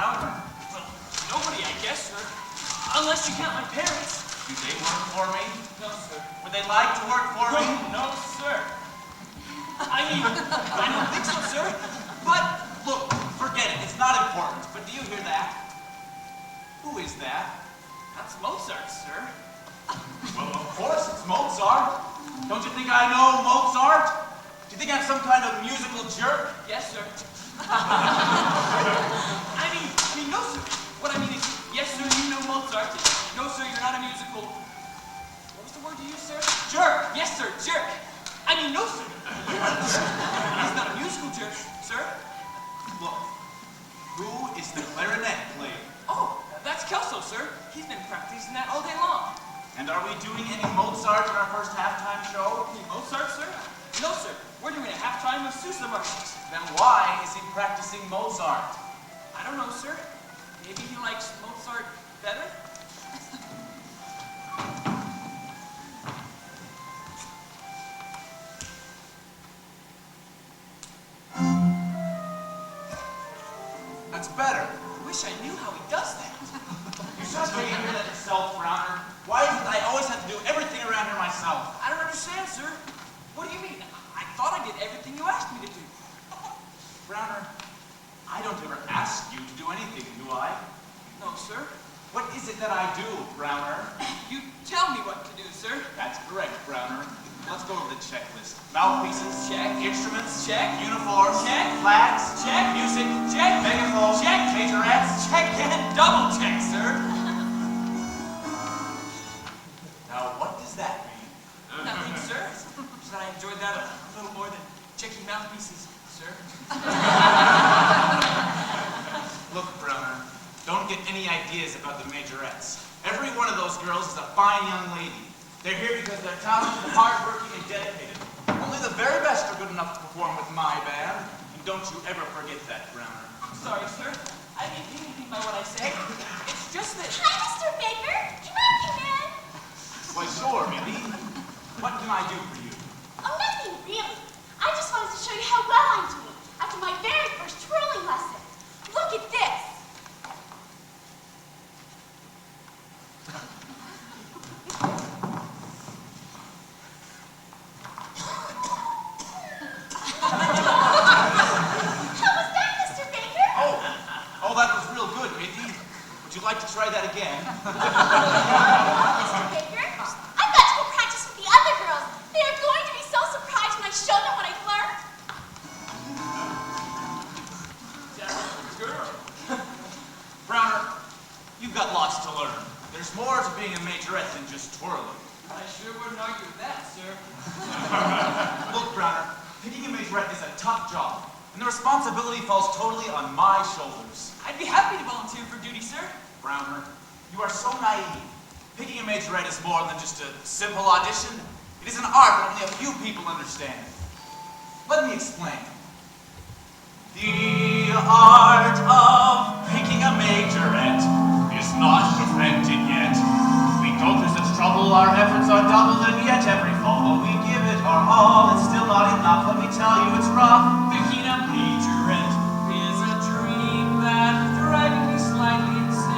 Browner? Well, nobody, I guess, sir. Unless you count my parents. Do they work for me? No, sir. Would they like to work for me? No, sir. I mean, I don't think so, sir. But, look, forget it. It's not important. But do you hear that? Who is that? That's Mozart, sir. Well, of course, it's Mozart. Don't you think I know Mozart? Do you think I'm some kind of musical jerk? Yes, sir. I mean, no, sir. What I mean is, yes, sir, you know Mozart. No, sir, you're not a musical... What was the word you used, sir? Jerk! Yes, sir, jerk. I mean, no, sir. He's not a musical jerk, sir. Look, who is the clarinet player? Oh, that's Kelso, sir. He's been practicing that all day long. And are we doing any Mozart in our first halftime show? Mozart, sir? No, sir. We're doing a halftime of Sousa marches. Then why is he practicing Mozart? I don't know, sir. Maybe he likes Mozart better? That's better. I wish I knew how he does that. You're just taking care of that yourself, Browner. Why is it I always have to do everything around here myself? I don't understand, sir. What do you mean? I thought I did everything you asked me to do. Browner, I don't ever ask you to do anything, do I? No, sir. What is it that I do, Browner? You tell me what to do, sir. That's correct, Browner. Let's go over the checklist. Mouthpieces. Check. Instruments. Check. Uniforms. Check. Flags. Check. Music. Check. Megaphone. Check. Majorettes. Check and double check, sir. Now, what does that mean? Nothing, sir. Just that I enjoyed that a little more than checking mouthpieces, sir. Look, Browner, don't get any ideas about the majorettes. Every one of those girls is a fine young lady. They're here because they're talented, hardworking, and dedicated. Only the very best are good enough to perform with my band. And don't you ever forget that, Browner. I'm sorry, sir. I didn't mean anything by what I said. It's just that... Hi, Mr. Baker. Can I come in? Why, sure, Mindy. What can I do for you? Oh, nothing really. I just wanted to show you how well I'm doing after my very first twirling lesson. Look at this. Would you like to try that again? Mr. Baker, I've got to go practice with the other girls. They are going to be so surprised when I show them what I've learned. Browner, you've got lots to learn. There's more to being a majorette than just twirling. I sure wouldn't argue with that, sir. Look, Browner, picking a majorette is a tough job, and the responsibility falls totally on my shoulders. I'd be happy to volunteer for duty, sir. Browner, you are so naive. Picking a majorette is more than just a simple audition. It is an art that only a few people understand. Let me explain. The art of picking a majorette is not perfected yet. We go through such trouble, our efforts are doubled, and yet every fall we give it our all. It's still not enough, let me tell you, it's rough. Picking a majorette is a dream that's driving me slightly insane.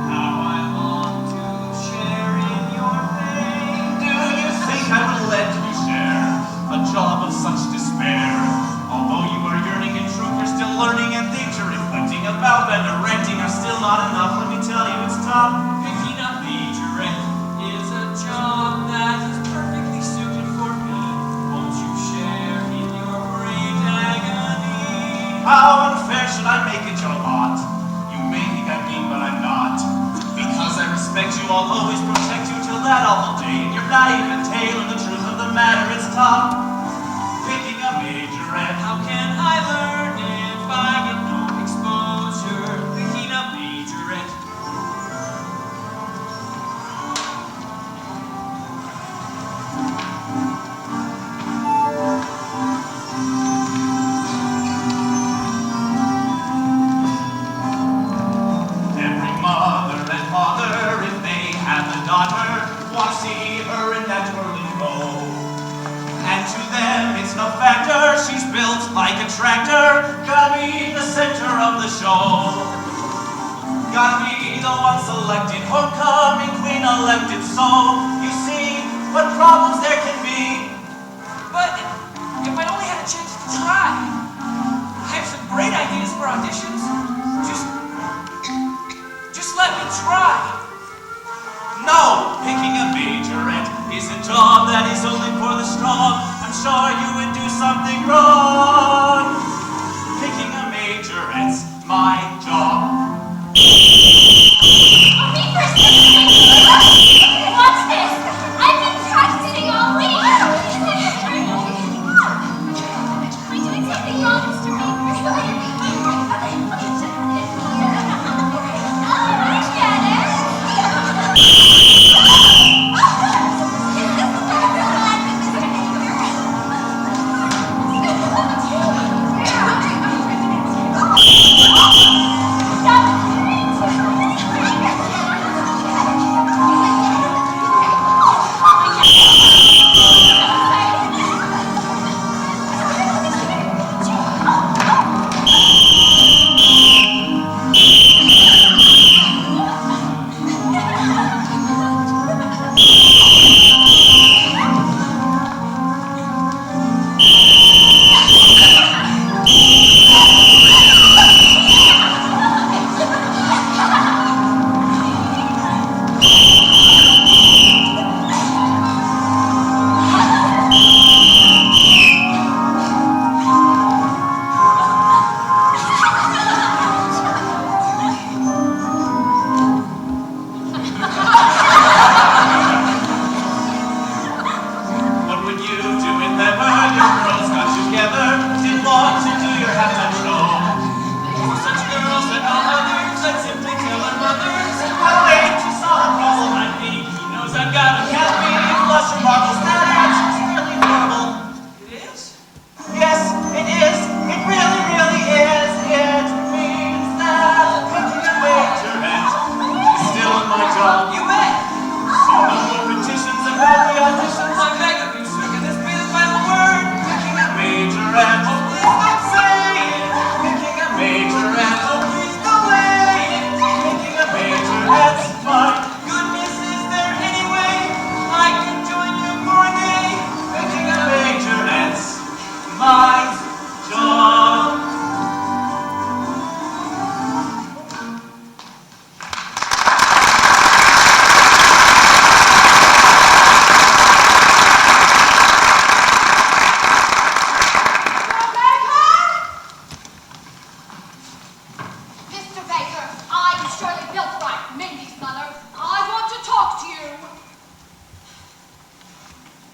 How I long to share in your pain. Do you think I would let you share a job of such despair? Although you are yearning, in truth you're still learning, and things you're reflecting about and directing are still not enough. Let me tell you, it's tough. Picking a majorette is a job that is perfectly suited for me. Won't you share in your great agony? How unfair should I make it your lot? You may think I'm mean, but I'm not. Because I respect you, I'll always protect you till that awful day. And you're naive and tale, and the truth of the matter is tough. Picking a majorette. How can I learn if I get no exposure? Picking a majorette. Every mother and father, if they have a daughter, want to see her in that twirling row. And to them it's no factor, she's built like a tractor, gotta be the center of the show. gotta be the one selected, homecoming queen elected. So, you see what problems there can be. But if I only had a chance to try, I have some great ideas for auditions. Just let me try. No, picking a majorette is a job that is only for the strong. I'm sure you would do something wrong. Picking a majorette's my job. What's this? I've been practicing all week. Am I doing something wrong, Mr. Baker? Oh, I get it.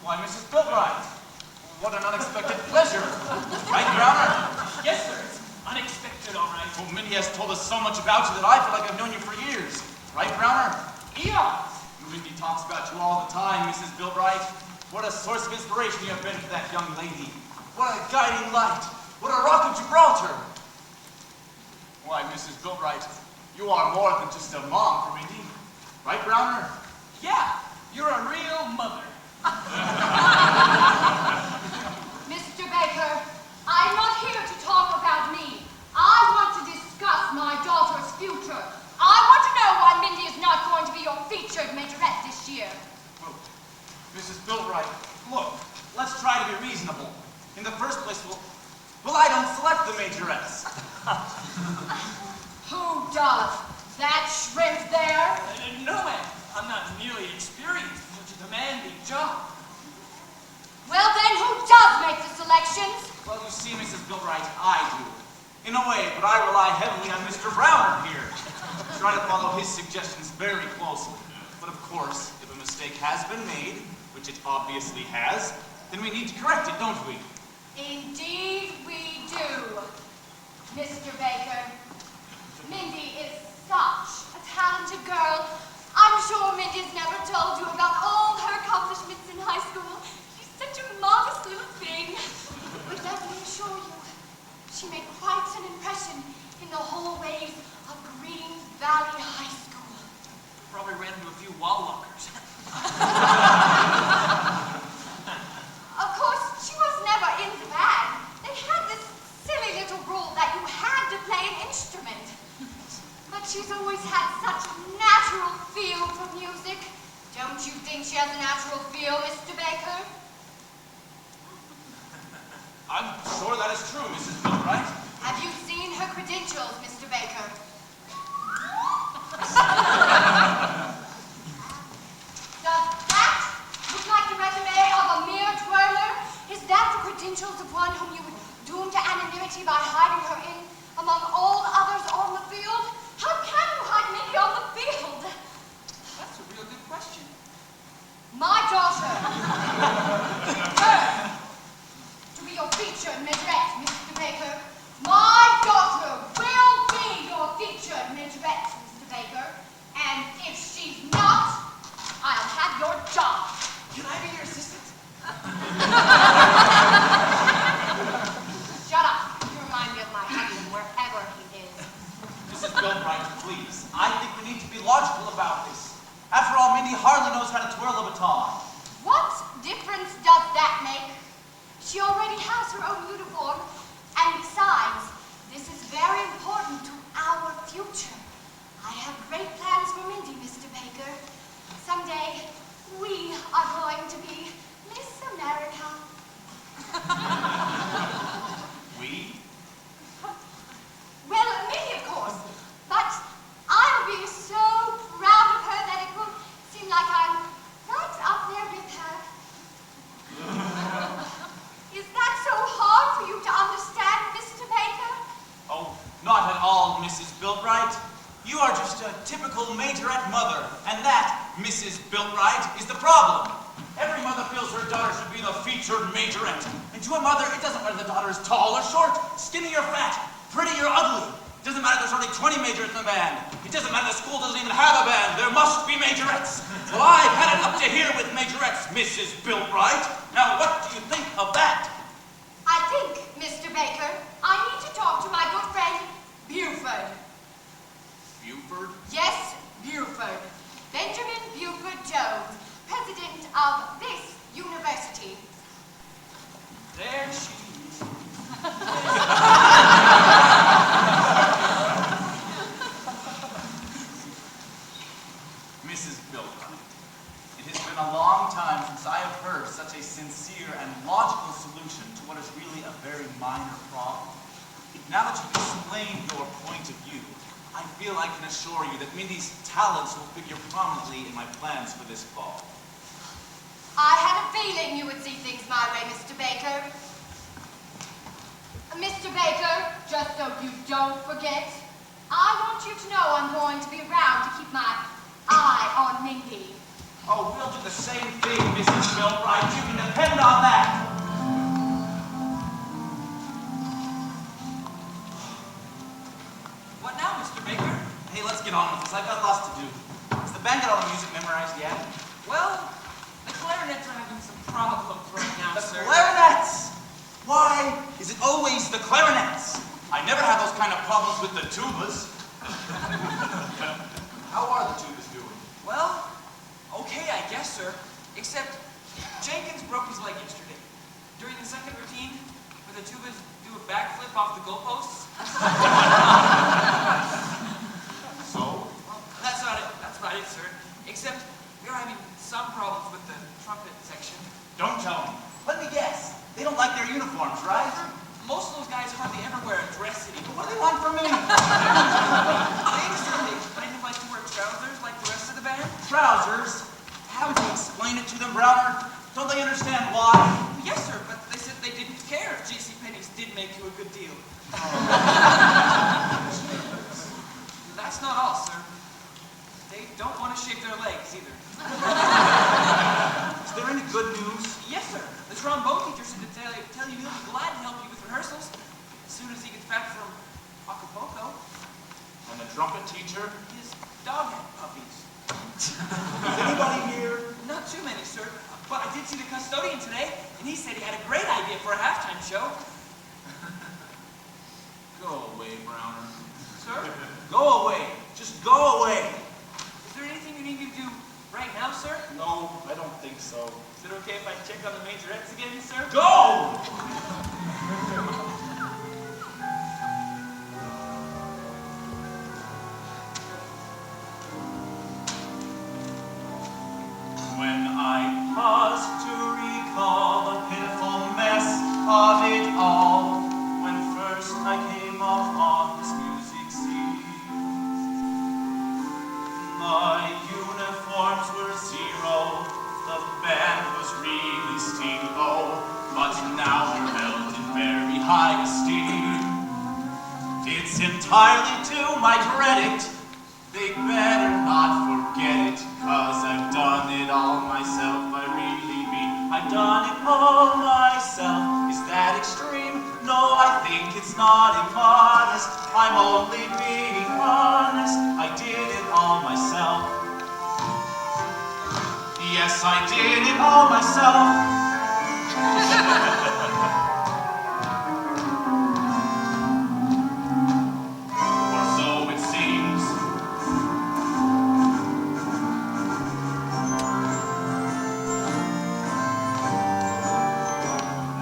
Why, Mrs. Bilbright, what an unexpected pleasure. Right, Browner? Yes, sir. It's unexpected, all right. Well, Mindy has told us so much about you that I feel like I've known you for years. Right, Browner? Eons. Mindy talks about you all the time, Mrs. Bilbright. What a source of inspiration you have been for that young lady. What a guiding light. What a rock of Gibraltar. Why, Mrs. Bilbright, you are more than just a mom for Mindy. Right, Browner? Yeah, you're a real mother. Mr. Baker, I'm not here to talk about me. I want to discuss my daughter's future. I want to know why Mindy is not going to be your featured majorette this year. Well, Mrs. Bilbright, look, let's try to be reasonable. In the first place, well, I don't select the majorettes. Who does? That shrimp there? No, ma'am. I'm not nearly experienced in such a demanding job. Well, then who does make the selections? Well, you see, Mrs. Bilbright, I do. In a way, but I rely heavily on Mr. Browner here. Try to follow his suggestions very closely. But of course, if a mistake has been made, which it obviously has, then we need to correct it, don't we? Indeed we do. Mr. Baker, Mindy is such a talented girl. I'm sure Mindy's never told you about all her accomplishments in high school. She's such a modest little thing. But let me assure you, she made quite an impression in the hallways of Green Valley High School. Probably ran into a few wall walkers. Of course, she was never in the band. They had this silly little rule that you had to play an instrument. But she's always had such a natural feel for music. Don't you think she has a natural feel, Mr. Baker? I'm sure that is true, Mrs. Milbright. Have you seen her credentials, Mr. Baker? Does that look like the resume of a mere twirler? Is that the credentials of one whom you would doom to anonymity by hiding her in among all others on the field? How can you hide Mindy on the field? That's a real good question. My daughter. Her. To be your featured majorette, Mr. Baker. My daughter will be your featured majorette, Mr. Baker. And if she's not, I'll have your job. Can I be your assistant? Shut up. You remind me of my husband wherever he is. Mrs. Milbright, please. I think we need to be logical about this. After all, Mindy hardly knows how to twirl a baton. What difference does that make? She already has her own uniform. And besides, this is very important to our future. I have great plans for Mindy, Mr. Baker. Someday, we are going to be Miss America. We? Well, Mindy, of course. But I'll be so proud of her that it will seem like I'm right up there with her. Is that so hard for you to understand, Mr. Baker? Oh, not at all, Mrs. Bilbright. You are just a typical majorette mother, and that, Mrs. Bilbright, is the problem. Every mother feels her daughter should be the featured majorette. And to a mother, it doesn't matter if the daughter is tall or short, skinny or fat, pretty or ugly. It doesn't matter if there's only 20 majorettes in the band. It doesn't matter if the school doesn't even have a band. There must be majorettes. So I've had it up to here with majorettes, Mrs. Bilbright. Now, what do you think of that? I think, Mr. Baker, I need to talk to my good friend, Buford. Buford? Yes, Buford. Benjamin Buford Jones, president of this university. There she is. Mrs. Bilbright, it has been a long time since I have heard such a sincere and logical solution to what is really a very minor problem. Now that you've explained your point of view, I feel I can assure you that Mindy's talents will figure prominently in my plans for this fall. I had a feeling you would see things my way, Mr. Baker. Mr. Baker, just so you don't forget, I want you to know I'm going to be around to keep my eye on Mindy. Oh, we'll do the same thing, Mrs. Bilbright. You can depend on that. What now, Mr. Baker? Hey, let's get on with this. I've got lots to do. Has the band got all the music memorized yet? Well, the clarinets are having some problems right now, The sir. clarinets! Why is it always the clarinets? I never have those kind of problems with the tubas. How are the tubas doing? Well, okay, I guess, sir. Except Jenkins broke his leg yesterday. During the second routine, where the tubas do a backflip off the goalposts. So? Well, that's about it, sir. Except we are having some problems with the trumpet section. Don't tell me. Let me guess. They don't like their uniforms, right? Most of those guys hardly ever wear a dress anymore. What do they want from me? They kind of like to wear trousers like the rest of the band. Trousers? Haven't you explained it to them, Browner? Don't they understand why? Yes, sir, but they said they didn't care if JCPenney's did make you a good deal. That's not all, sir. They don't want to shave their legs either. Is there any good news? Yes, sir. The trombone teacher said to tell you he'll be glad to help you with rehearsals as soon as he gets back from Acapulco. And the trumpet teacher? His dog had puppies. Is anybody here? Not too many, sir. But I did see the custodian today, and he said he had a great idea for a halftime show. Go away, Browner. Sir? Go away. Just go away. Is there anything you need me to do right now, sir? No, I don't think so. Is it okay if I check on the majorettes again, sir? Go! esteem, oh, but now they're held in very high esteem. It's entirely to my credit. They better not forget it, 'cause I've done it all myself. I really mean, I've done it all myself. Is that extreme? No, I think it's not immodest. I'm only being honest. I did it all myself. Yes, I did it all myself. Or so it seems.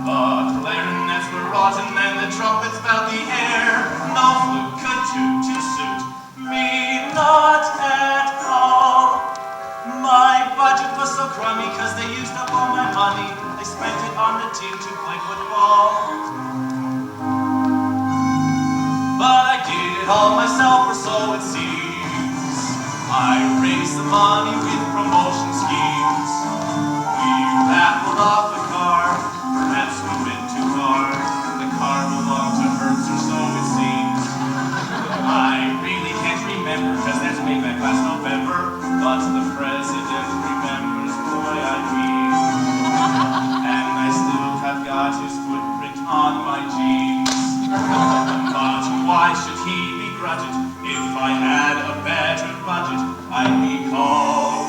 The clarinets were rotten and the trumpets filled the air. No flute could to suit me, not at all. My budget was so crummy 'cause they used up all my money. They spent it on the team to play football. But I did it all myself, or so it seems. I raised the money with promotion schemes. We raffled off a car, perhaps we went too far. The car belonged to Hertz, or so it seems. I really can't remember, 'cause that's way back last November. But the president remembers, boy, I mean. And I still have got his footprint on my jeans. But why should he begrudge it? If I had a better budget, I'd be called.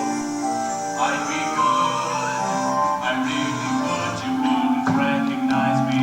I'd be good. I really would. You wouldn't recognize me.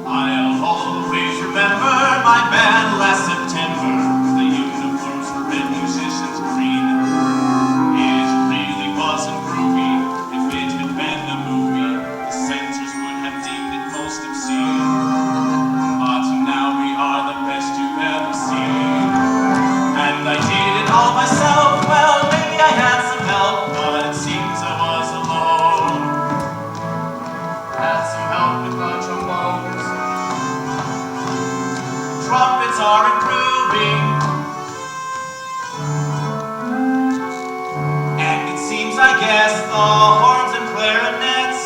I'll always remember my band last September. The uniforms for red, musicians green. It really wasn't groovy. If it had been a movie, the censors would have deemed it most obscene. But now we are the best you've ever seen. And I did it all myself. Well, maybe I had some help, but it seems I was alone. Had some help with the trombones. Trumpets are improving, and it seems, I guess, the horns and clarinets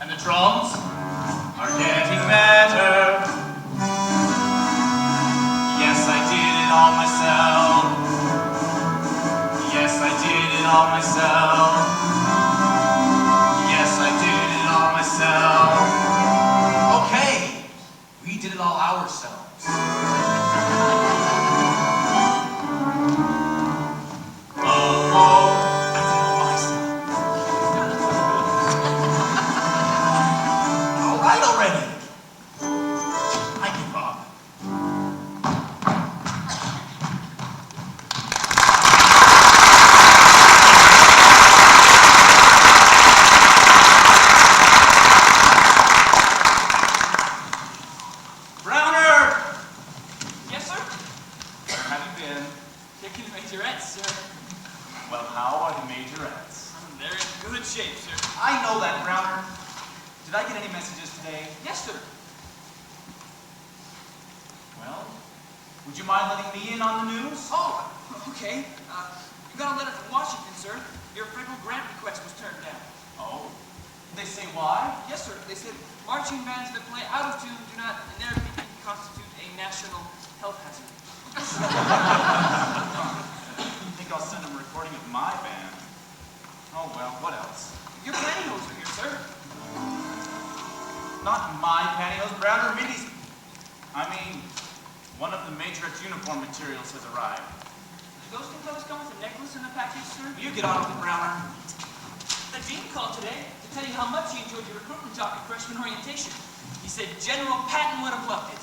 and the drums are getting better. Yes, I did it all myself. Yes, I did it all myself. Yes, I did it all myself. Okay. We did it all ourselves. Oh, I did it all myself. All right already. I give up. Well, how are the majorettes? They're in good shape, sir. I know that, Browner. Did I get any messages today? Yes, sir. Well, would you mind letting me in on the news? Oh, okay. You got a letter from Washington, sir. Your federal grant request was turned down. Oh. Did they say why? Yes, sir. They said marching bands that play out of tune do not, in their opinion, constitute a national health hazard. I think I'll send them a recording of my band. Oh well, what else? Your pantyhose are here, sir. Not my pantyhose, Browner, Minnie's. I mean, one of the majorette's uniform materials has arrived. those things always come with a necklace and a package, sir? You get on with it, Browner. The dean called today to tell you how much he enjoyed your recruitment talk at freshman orientation. He said General Patton would have loved it.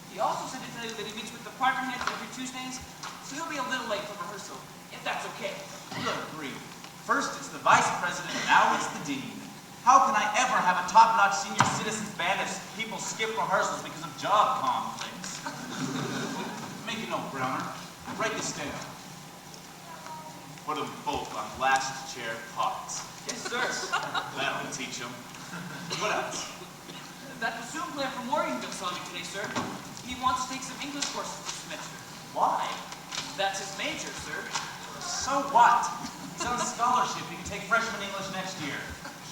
He also said to tell you that he meets with the partner heads every Tuesdays, so he'll be a little late for rehearsal, if that's okay. Good grief. First it's the vice president, now it's the dean. How can I ever have a top-notch senior citizens band if people skip rehearsals because of job conflicts? Make a note, Browner. Write this down. Put them both on last chair pots. Yes, sir. That'll teach them. What else? That bassoon player from Morganville saw me today, sir. He wants to take some English courses this semester. Why? That's his major, sir. So what? He's on a scholarship. He can take freshman English next year.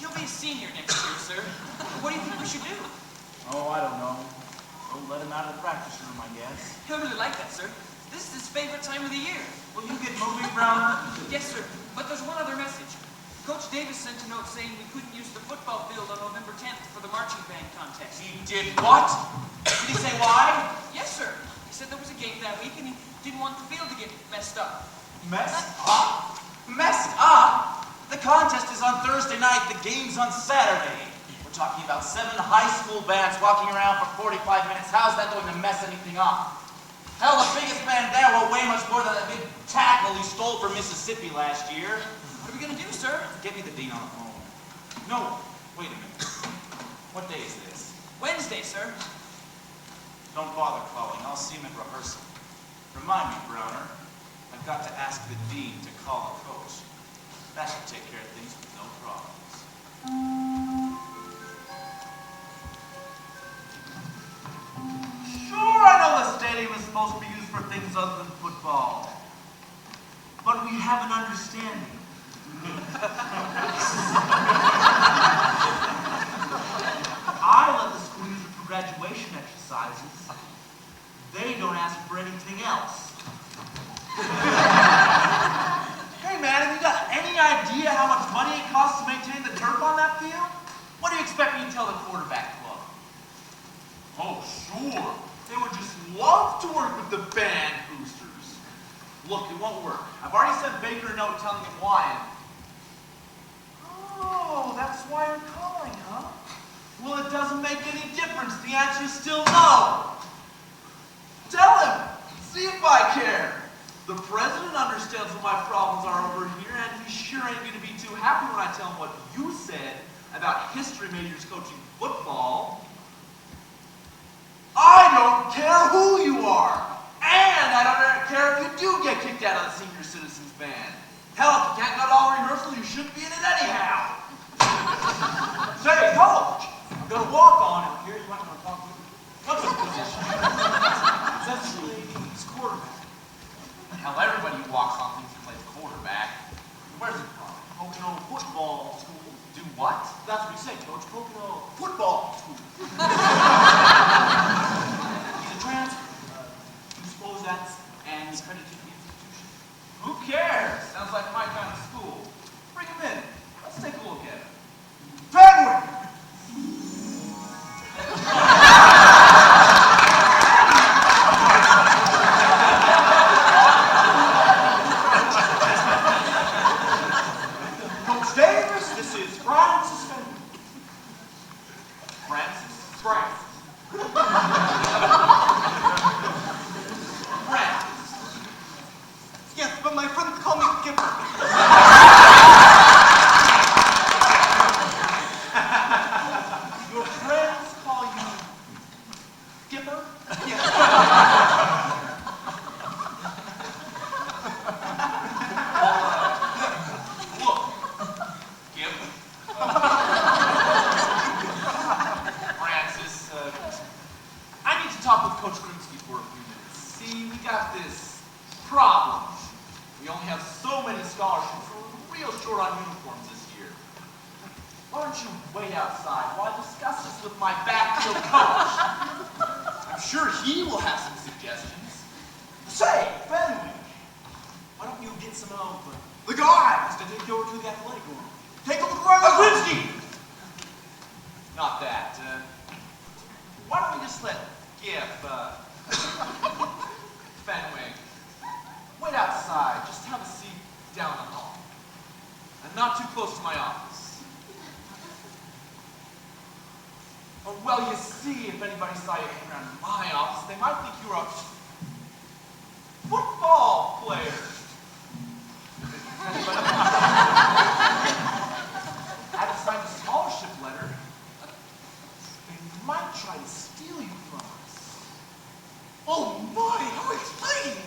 He'll be a senior next year, sir. What do you think we should do? Oh, I don't know. Don't let him out of the practice room, I guess. He'll really like that, sir. This is his favorite time of the year. Will you get moving, Browner? Yes, sir. But there's one other message. Coach Davis sent a note saying we couldn't use the football field on November 10th for the marching band contest. He did what? Did he say why? Yes, sir. He said there was a game that week and he didn't want the field to get messed up. Messed up? Messed up? The contest is on Thursday night. The game's on Saturday. We're talking about 7 high school bands walking around for 45 minutes. How's that going to mess anything up? Hell, the biggest band there will weigh much more than that big tackle he stole from Mississippi last year. What are we going to do, sir? Get me the dean on the phone. No, wait a minute. What day is this? Wednesday, sir. Don't bother calling. I'll see him at rehearsal. Remind me, Browner. I've got to ask the dean to call a coach. That should take care of things with no problems. Sure, I know the stadium is supposed to be used for things other than football. But we have an understanding. I let the school use it for graduation exercises. They don't ask for anything else. Hey man, have you got any idea how much money it costs to maintain the turf on that field? What do you expect me to tell the quarterback club? Oh, sure. They would just love to work with the band boosters. Look, it won't work. I've already sent Baker a note telling him why. Oh, that's why you're calling, huh? Well, it doesn't make any difference. The answer's still no. Tell him. See if I care. The president understands what my problems are over here, and he sure ain't going to be too happy when I tell him what you said about history majors coaching football. I don't care who you are, and I don't care if you do get kicked out of the senior citizens band. Hell, if you can't go to all rehearsals, you shouldn't be in it anyhow. Say, coach, I'm going to walk on out here. You might want to talk with me. What's his position? Essentially, he's quarterback. Hell, everybody who walks on thinks he plays quarterback. Where's he from? Pocono Football School. Do what? That's what you say, Coach. Pocono Football School. He's a transfer. You suppose that's an accredited institution? Who cares? Sounds like my kind of school. Bring him in. Let's take a look at him. Fenwick! Coach Davis, this is Francis Fenwick. Francis? Francis. Yes, but my friends call me Skipper. Your friends call you Skipper? Yes. Look, Skip. Francis, I need to talk with Coach Grimsky for a few minutes. See, we got this problem. We only have so many scholarships, so we're real short on uniforms this year. Why don't you wait outside while I discuss this with my backfield coach? I'm sure he will have some suggestions. Say, Fenwick, why don't you get some of the guys to take you over to the athletic room? Take a look around the Grimsky! Not that. Why don't we just let Fenwick wait outside not too close to my office. Oh, well, you see, if anybody saw you hanging around my office, they might think you were a football player. Had to sign a scholarship letter. They might try to steal you from us. Oh my, how exciting!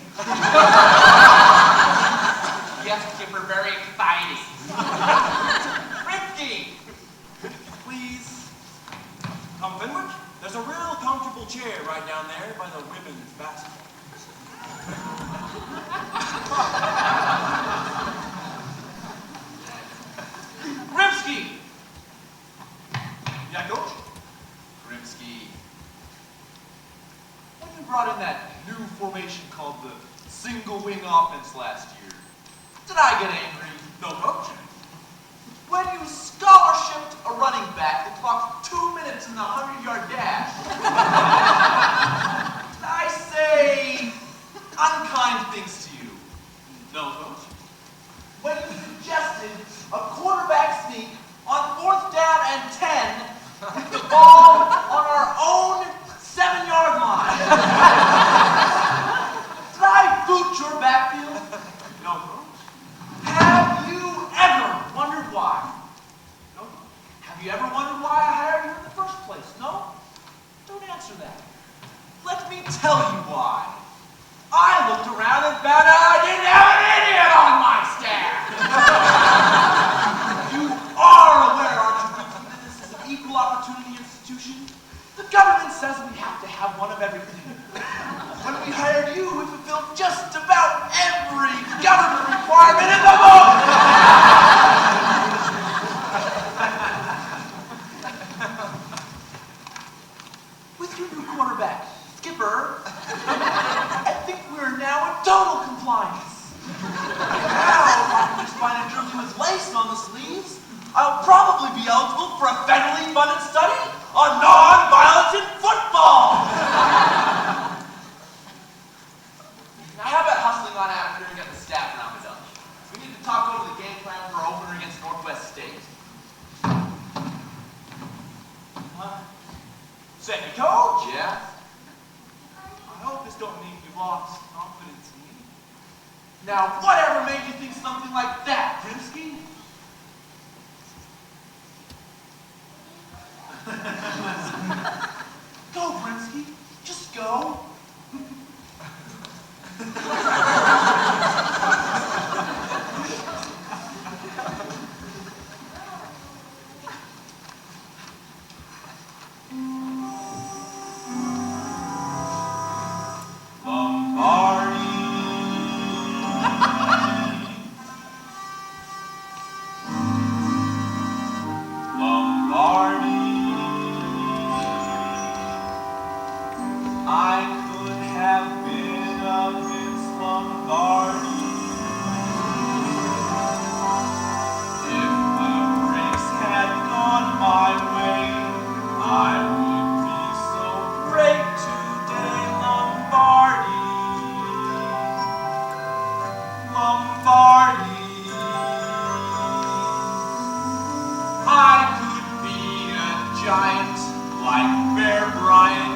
Yes, Chipper, very exciting. Rifty! Please. Come, Finwick. There's a real comfortable chair right down there by the women's basketball. Grimsky! Yeah, Coach? Grimsky. When you brought in that new formation called the single wing offense last year, did I get angry? No, Coach. When you scholarshiped a running back that clocked 2 minutes in the 100-yard dash, did I say unkind things to you? No, Coach. When you suggested a quarterback sneak on 4th down and 10 with the ball on our own 7-yard line. Did I boot your backfield? No, Coach. Have you ever wondered why? No. Have you ever wondered why I hired you in the first place? No? Don't answer that. Let me tell you why. I looked around and found out I didn't have an idiot on my staff. You are aware, aren't you, Ricky, that this is an equal opportunity institution? The government says we have to have one of everything. When we hired you, we fulfilled just about every government requirement in the book. With your new quarterback, Skipper, I think we're now in total compliance. Now, if I can just find a jersey with lace on the sleeves, I'll probably be eligible for a federally funded study on non-violence in football. Now, how about hustling on out here and get the staff around the Dutch? We need to talk over the game plan for our opener against Northwest State. Second, Coach. Yeah? I hope this don't mean you lost confidence in me. Now, whatever made you think something like that, Grimsky? Go, Grimsky. Just go. I could have been a Vince Lombardi if the race had gone my way. I would be so great today, Lombardi, Lombardi. I could be a giant like Bear Bryant.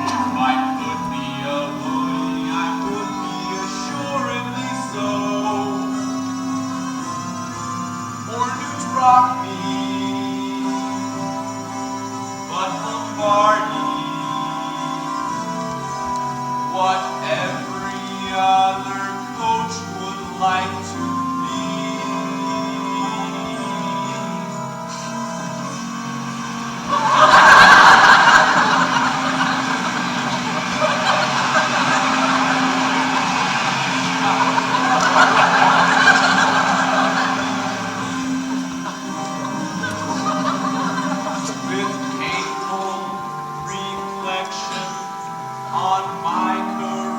If I could be a bully, I would be assuredly so. Or Newt Rockme, but Lombardi, what every other coach would like to be. With painful reflection on my career,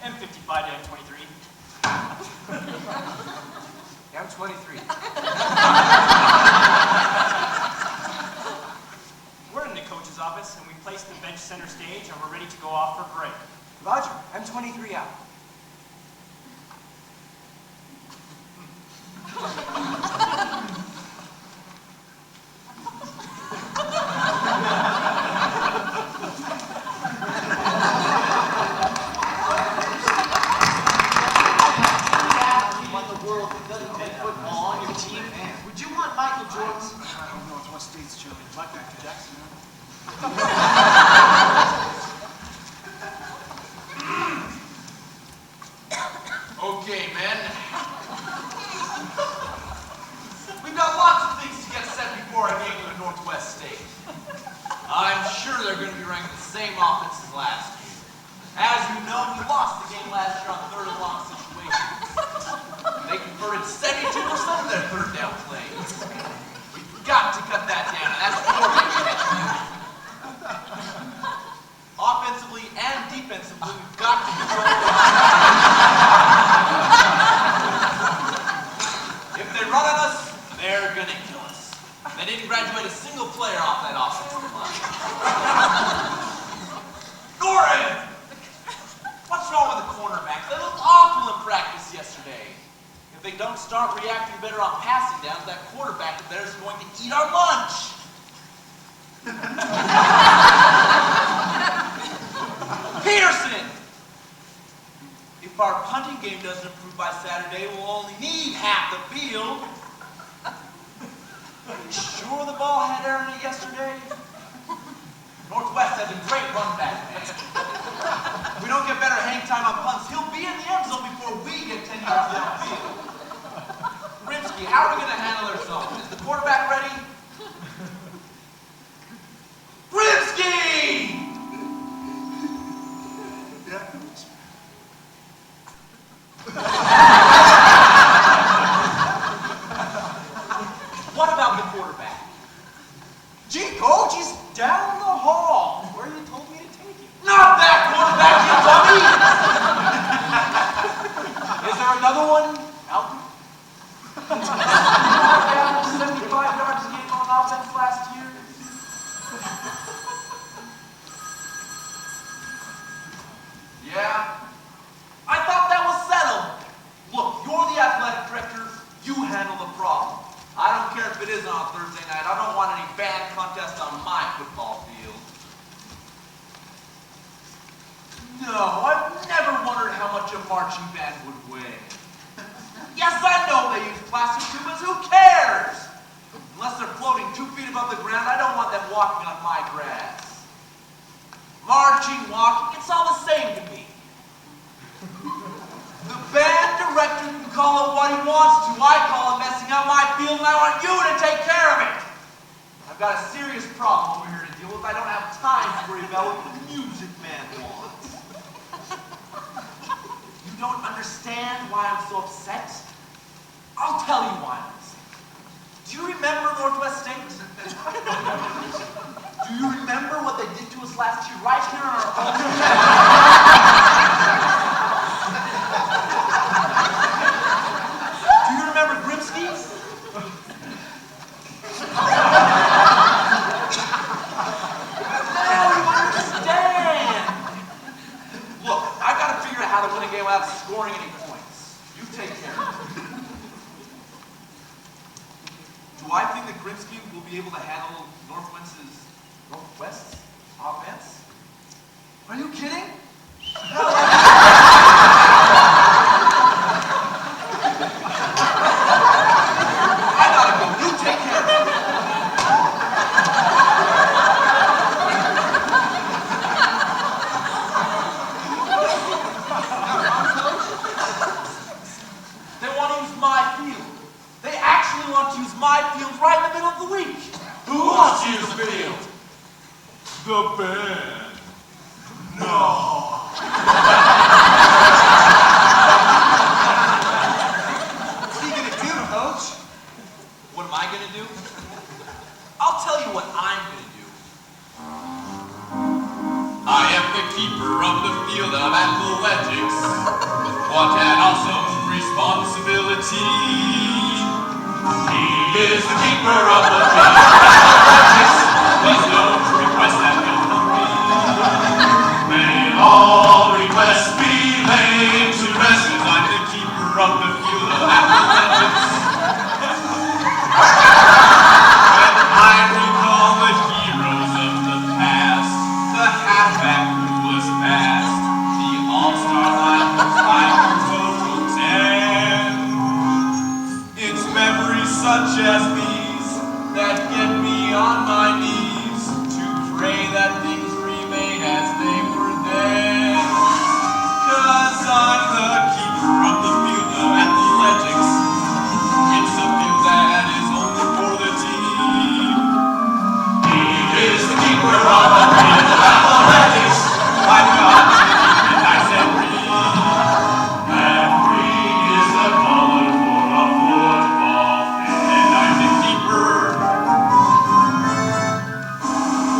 M55 to M23. I'm 23. We're in the coach's office, and we placed the bench center stage, and we're ready to go off for break. Roger, I'm 23 out. Okay, men. We've got lots of things to get set before our game with Northwest State. I'm sure they're going to be running the same offense as last year. As you know, we lost the game last year on third and long situations. They converted 72% of their third down plays. We've got to cut that down, and that's before we get offensively and defensively, we've got to control the If they run on us, they're gonna kill us. They didn't graduate a single player off that offensive line. Norton! What's wrong with the cornerbacks? They looked awful in practice yesterday. If they don't start reacting better on passing downs, that quarterback of theirs is going to eat our lunch. Peterson! If our punting game doesn't improve by Saturday, we'll only need half the field. Are you sure the ball had air in it yesterday? Northwest has a great run back. If we don't get better hang time on punts, he'll be in the end zone before we get 10 yards downfield. Rimsky, how are we going to handle ourselves? Is the quarterback ready? Rimsky! What about the quarterback? Gee, coach, he's down the hall. Where you told me to take him. Not that quarterback, you dummy! Is there another one out there? 75 yards a game on offense last year. Yeah? I thought that was settled. Look, you're the athletic director. You handle the problem. I don't care if it is on a Thursday night. I don't want any band contest on my football field. No, I've never wondered how much a marching band would weigh. Yes, I know they use plastic tubes. Who cares? Unless they're floating 2 feet above the ground, I don't want them walking on my grass. Marching, walking, it's all the same to me. The band director can call it what he wants to. I call it messing up my field, and I want you to take care of it. I've got a serious problem over here to deal with. I don't have time to worry about what the music man wants. You don't understand why I'm so upset? I'll tell you why I'm upset. Do you remember Northwest State? Do you remember what they did to us last year right here on our home? Do you remember Grimsky's? Now you understand. Look, I gotta figure out how to win a game without scoring any points. You take care of it. Do I think that Grimsky will be able to handle Northwest's offense? Are you kidding? I gotta go. You take care of it. They want to use my field. They actually want to use my field right in the middle of the week. Who wants to use the field? The band. No. keeper of the field of athletics. What an awesome responsibility. He is the keeper of the field of athletics. He's known to request that help from me. May all requests be laid to rest, as I'm the keeper of the field of athletics. When I recall the heroes of the past, the halfback who was fast, the all-star line whose line was total 10. It's memories such as these that get me on my knees to pray that things remain as they were then. 'Cause I'm the keeper of the field of athletics. It's a field that is only for the team. He is the keeper of the field of athletics. I've got to keep it nice and green. And green is the color for a football field. And I'm the keeper.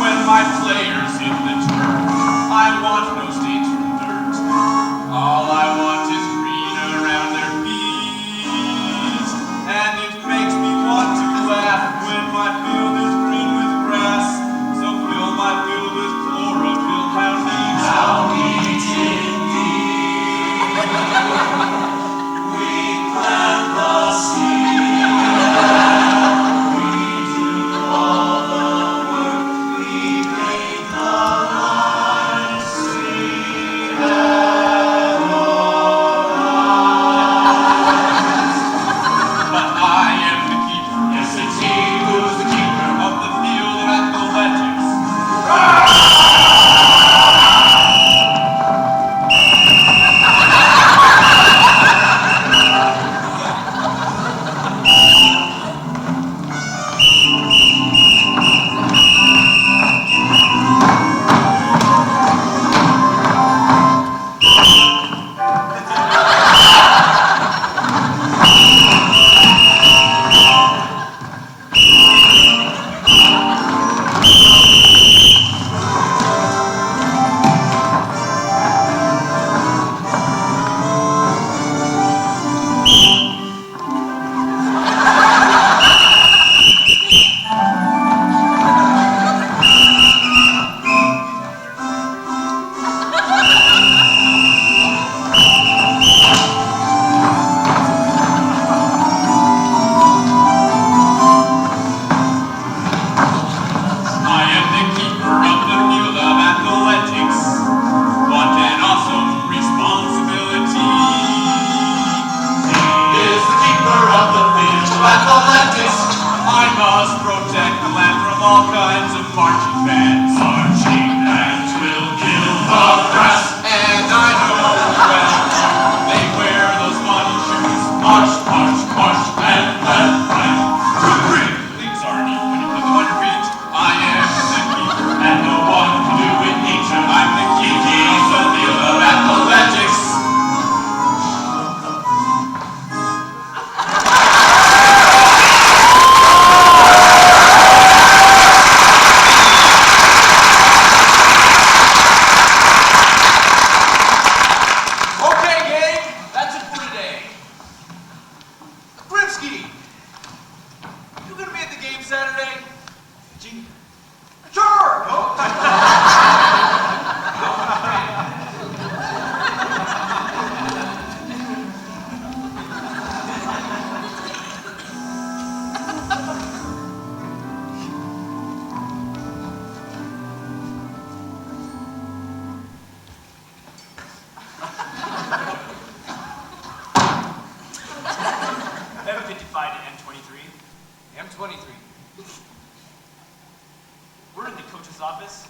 When my players hit the turf, I want no stains from dirt. All I want is green around their feet. And it makes me want to laugh when my field is green with grass. So fill my field with chlorophyll, how neat. How neat indeed. We plant the seed. We do all the work. We make the lines sweet and alright. But I am the keeper. Yes, it's he who's the keeper of the field of athletics. I am the keeper of the field of athletics. What an awesome responsibility. He is the keeper of the field of athletics. I must protect the land from all kinds of marching bands. Marching bands will kill the grass. And I know well they wear those funny shoes. March, march, march, and right. To the green. Things are neat when you put them on your feet. I am the keeper, and no one can do it neater. I'm the keeper of the field of athletics. Okay, gang, that's it for today. Grimsky, you gonna be at the game Saturday? Gee, sure. Go. M55 to M23. M23. We're in the coach's office,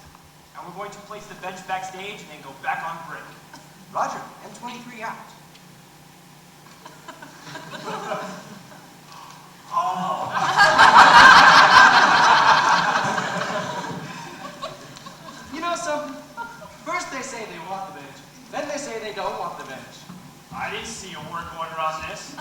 and we're going to place the bench backstage and then go back on break. Roger, M23 out. You know something? First they say they want the bench, then they say they don't want the bench. I didn't see a word going around this.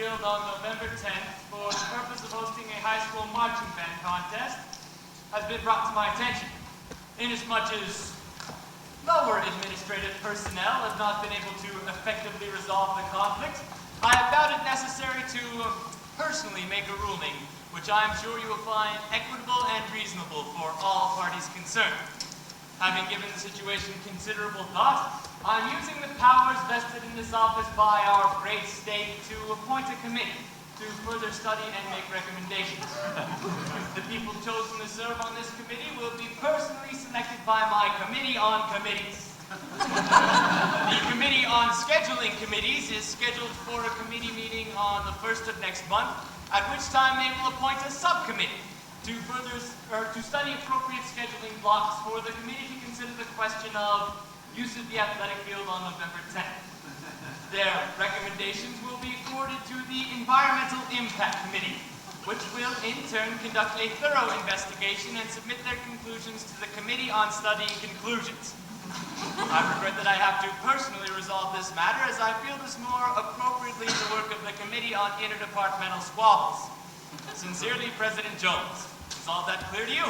Field on November 10th for the purpose of hosting a high school marching band contest has been brought to my attention. Inasmuch as lower administrative personnel have not been able to effectively resolve the conflict, I have found it necessary to personally make a ruling, which I am sure you will find equitable and reasonable for all parties concerned. Having given the situation considerable thought, I'm using the powers vested in this office by our great state to appoint a committee to further study and make recommendations. The people chosen to serve on this committee will be personally selected by my Committee on Committees. The Committee on Scheduling Committees is scheduled for a committee meeting on the 1st of next month, at which time they will appoint a subcommittee to study appropriate scheduling blocks for the committee to consider the question of use of the athletic field on November 10th. Their recommendations will be forwarded to the Environmental Impact Committee, which will in turn conduct a thorough investigation and submit their conclusions to the Committee on Studying Conclusions. I regret that I have to personally resolve this matter, as I feel this more appropriately the work of the Committee on Interdepartmental Squabbles. Sincerely, President Jones. Is all that clear to you?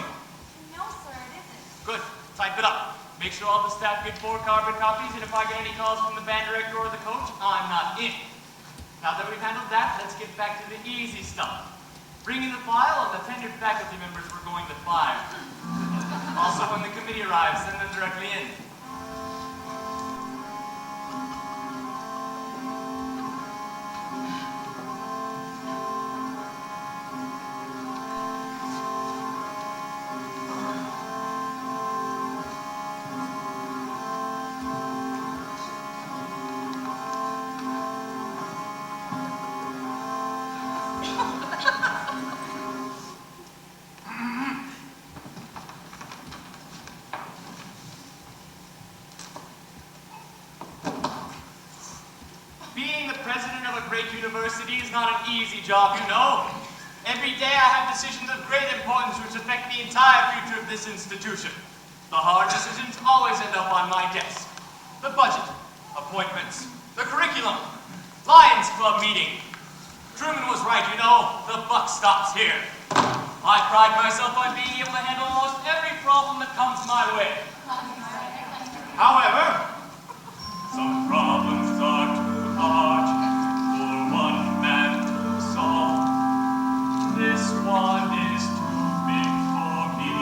No, sir, it isn't. Good. Type it up. Make sure all the staff get 4 carbon copies, and if I get any calls from the band director or the coach, I'm not in. Now that we've handled that, let's get back to the easy stuff. Bring in the file and the tenured faculty members we're going to fire. Also, when the committee arrives, send them directly in. University is not an easy job, you know. Every day I have decisions of great importance which affect the entire future of this institution. The hard decisions always end up on my desk. The budget, appointments, the curriculum, Lions Club meeting. Truman was right, you know, the buck stops here. I pride myself on being able to handle almost every problem that comes my way. However, some problems are too hard for one man to solve. This one is too big for me.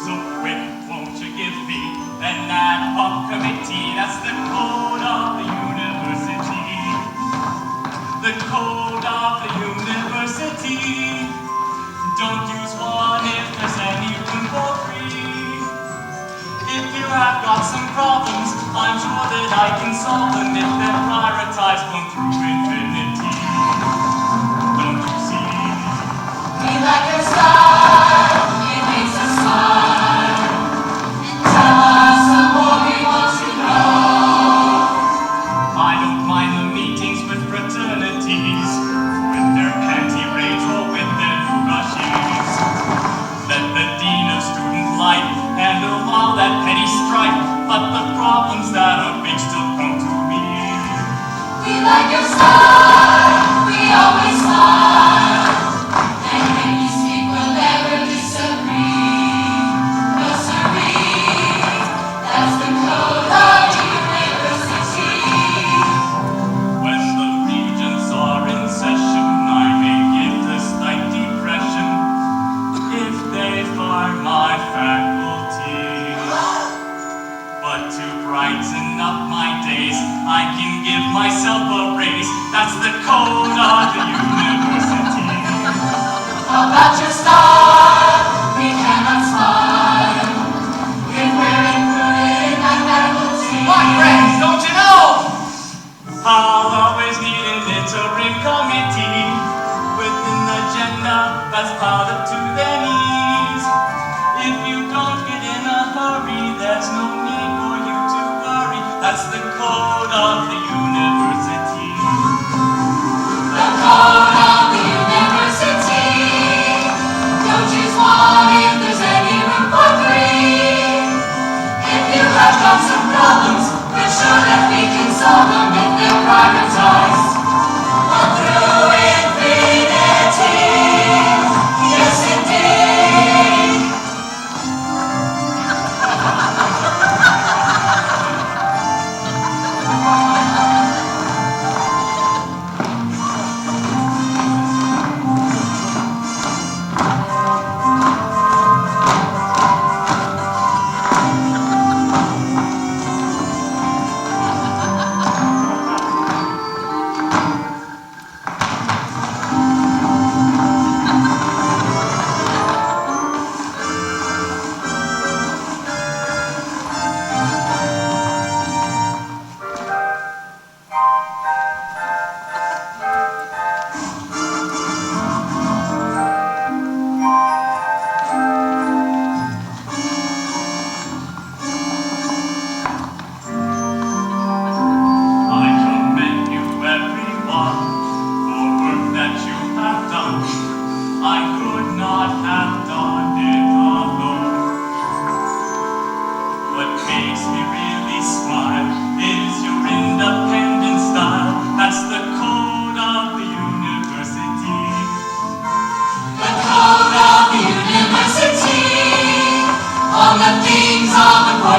So quick, won't you give me an ad hoc committee? That's the code of the university. The code of the university. Don't use one if there's any room for free. If you have got some problems, I'm sure that I can solve them if they're prioritized one through infinity. Don't you see? We like your style, it makes us smile. And tell us some more we want to know. I don't mind the meetings with fraternities, with their panty raids or with their rushes. Let the dean of student life handle all that petty strife, but the problems that are big still come to me. We like your style, we always smile. And when you speak, we'll never disagree. No siree, that's the code of the university. When the regents are in session, I may get a slight depression if they fire my faculty. But to brighten up my days, I can give myself a raise. That's the code of the university. About your style, we cannot smile. If we're included in that faculty. My friends, don't you know? I'll always need an interim committee with an agenda that's piled up to their knees. If you don't get in a hurry, there's no need for you to worry. That's the code of the university. The code of the university. Don't choose one if there's any room for three. If you have got some problems, we're sure that we can solve them if they're prioritized.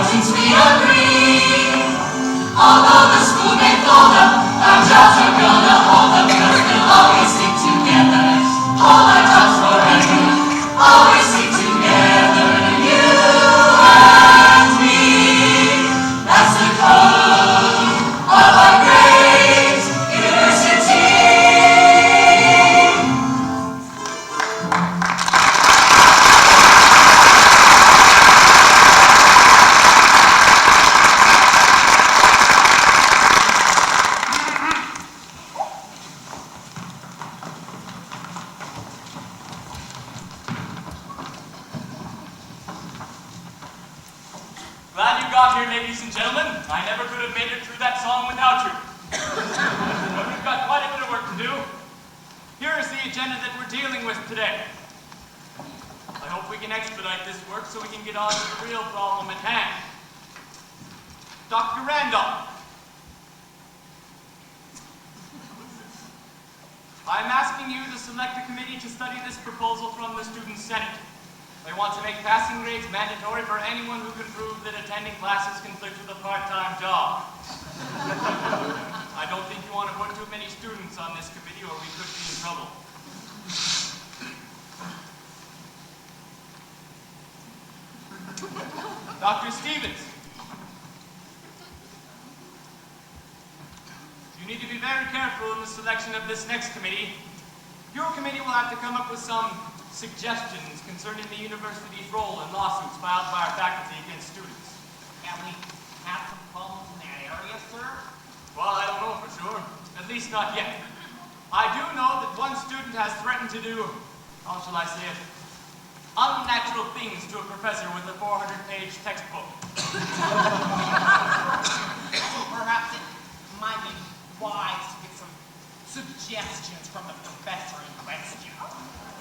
since we agree. Although the school may fold up, our jobs are gonna hold up, 'cause we'll always stick together. Hold our jobs forever, always stick together, you and me. That's the code of our great university. Glad you got here, ladies and gentlemen. I never could have made it through that song without you. But we've got quite a bit of work to do. Here is the agenda that we're dealing with today. I hope we can expedite this work so we can get on to the real problem at hand. Dr. Randolph. I'm asking you to select a committee to study this proposal from the Student Senate. They want to make passing grades mandatory for anyone who can prove that attending classes conflicts with a part-time job. I don't think you want to put too many students on this committee or we could be in trouble. Dr. Stevens. You need to be very careful in the selection of this next committee. Your committee will have to come up with some suggestions concerning the university's role in lawsuits filed by our faculty against students. Can we have some problems in that area, sir? Well, I don't know for sure. At least not yet. I do know that one student has threatened to do, how shall I say it, unnatural things to a professor with a 400-page textbook. Perhaps it might be wise to get some suggestions from the professor in question.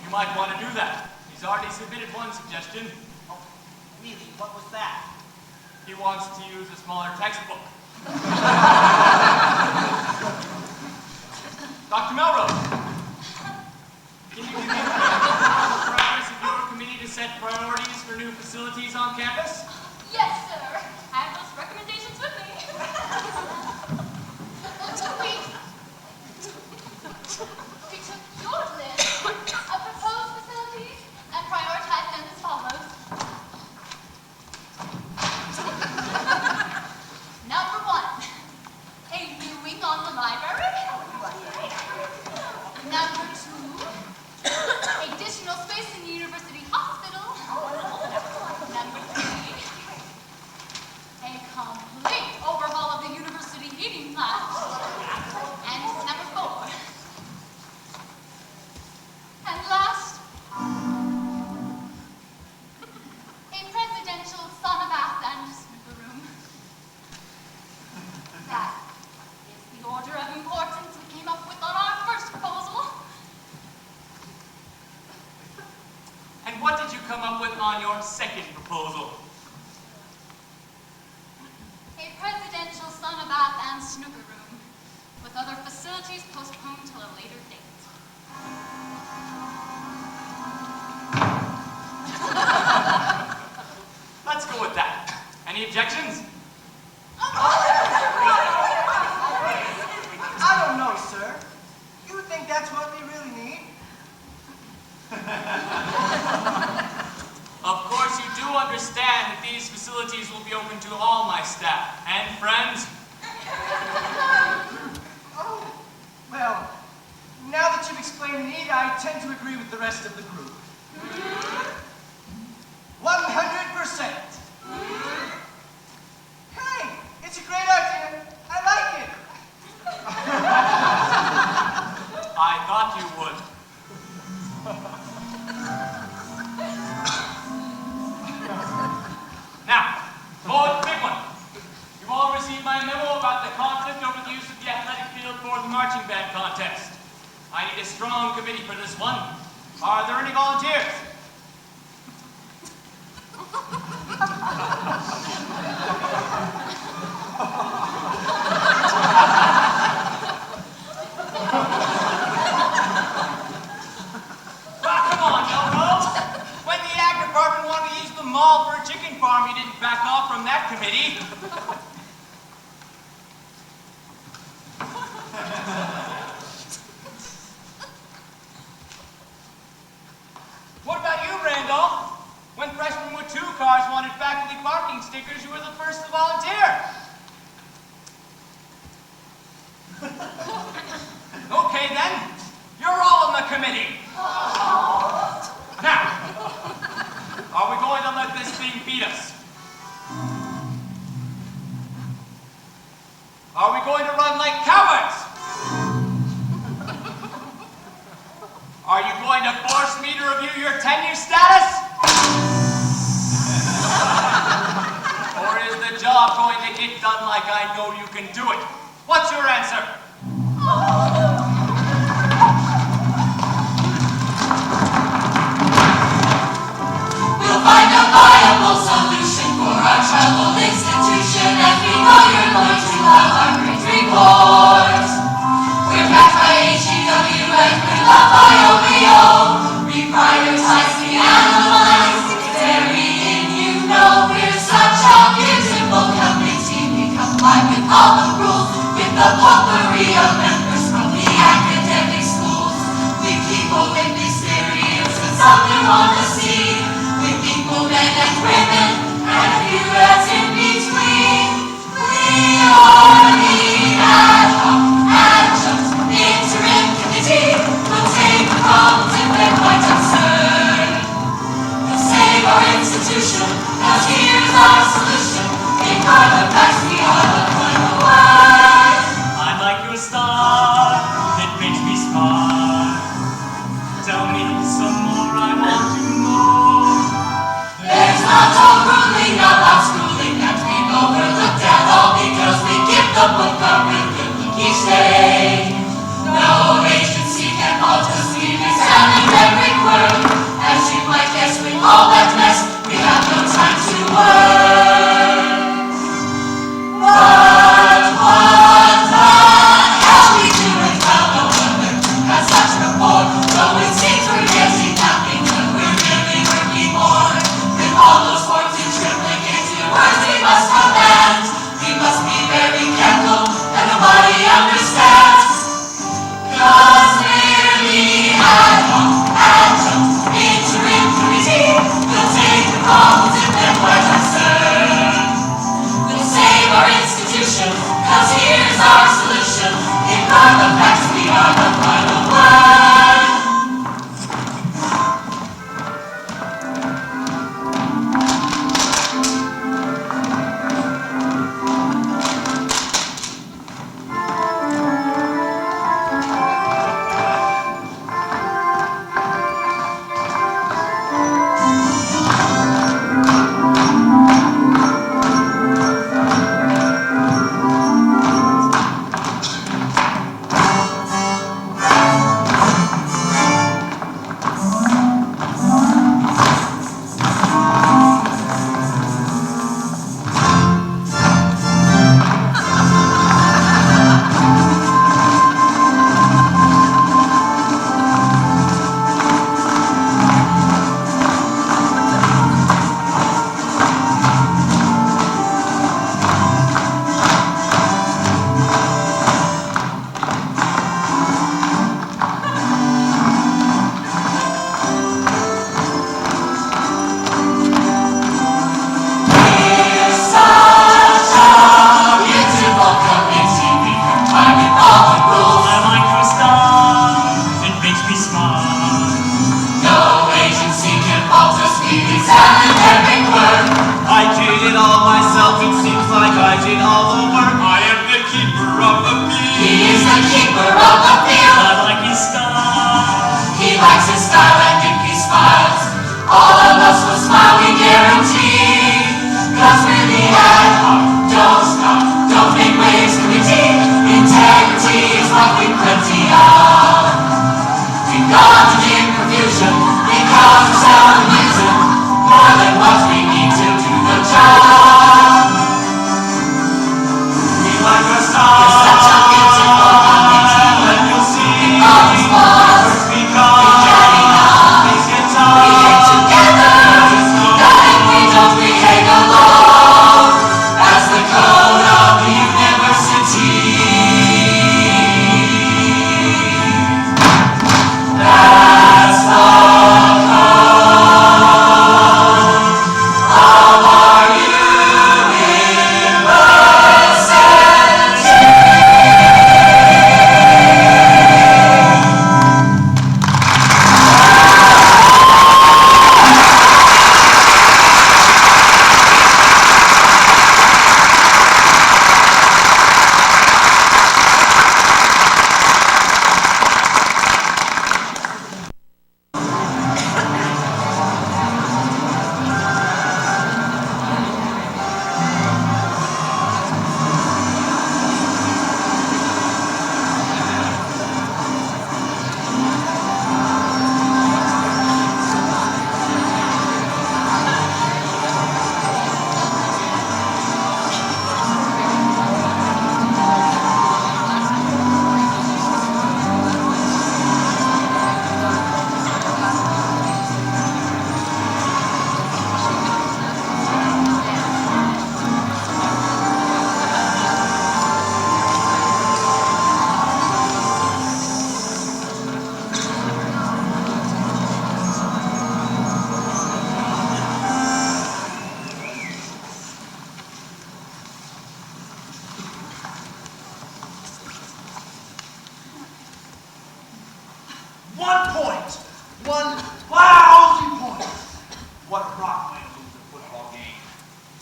You might want to do that. He's already submitted one suggestion. Oh, really? What was that? He wants to use a smaller textbook. Dr. Melrose, can you give me the progress of your committee to set priorities for new facilities on campus? Yes, sir. I have those recommendations with me. We took your list of proposed facilities and prioritized them as follows. Number 1, a new wing on the library. Number 2, additional space in the university hospital. Number 3, a complete overhaul of the university heating plant. And number 4, and last, a presidential sauna bath and snooker room. That is the order of importance we came up with on our first proposal. And what did you come up with on your second proposal? A presidential sauna bath and snooker room, with other facilities postponed till a later date. Let's go with that. Any objections? I don't know, sir. You think that's what we really need? Of course, you do understand that these facilities will be open to all my staff and friends. Oh, well, now that you've explained the need, I tend to agree with the rest of the group. 100%. Hey, it's a great idea. I like it. I thought you would. Now, the big one. You've all received my memo about the conflict over the use of the athletic field for the marching band contest. I need a strong committee for this one. Are there any volunteers? Come on, Melrose. When the ag department wanted to use the mall for a chicken farm, you didn't back off from that committee. What about you, Randolph? When freshmen with 2 cars wanted faculty parking stickers, you were the first to volunteer. Okay then, you're all in the committee. Now, are we going to let this thing beat us? Are we going to run like cowards? Are you going to force me to review your tenure status? Or is the job going to get done like I know you can do it? What's your answer? We'll find a viable solution for our troubled institution, and we know you're going to love our great report. We're backed by AGW and we love by OVO. We prioritize the animals, dairy in you know we're such a beautiful committee. We comply with all the rules, with the potpourri of members from the academic schools. We people with experience and something on the sea. We people, men and women, and a few that's in between. We are the ad hoc adjunct interim committee. We'll take the problems if they're quite absurd. We'll save our institution, 'cause here's our solution. Ignore the facts, we are the final word. I'd like your star, it makes me smart. Tell me some more, I want to know. There's not no ruling about schooling, and we've overlooked at all because we give the book a real good look each day. No agency can halt us, we've examined every word. As you might guess, with all that mess, we have no time to work. But what the hell we do and how no wonder has such rapport. Though it seems we're getting nothing, but we're really working more. With all those forms in triplicate words we must command. We must be very careful that nobody understands. 'Cause we're the ad hoc adjunct interim committee. We'll take the problems if they're quite absurd. We'll save our institution, 'cause here's our solution. Ignore the facts, we are the final word. Together 1 point. 1 lousy point. What a rock way to lose a football game.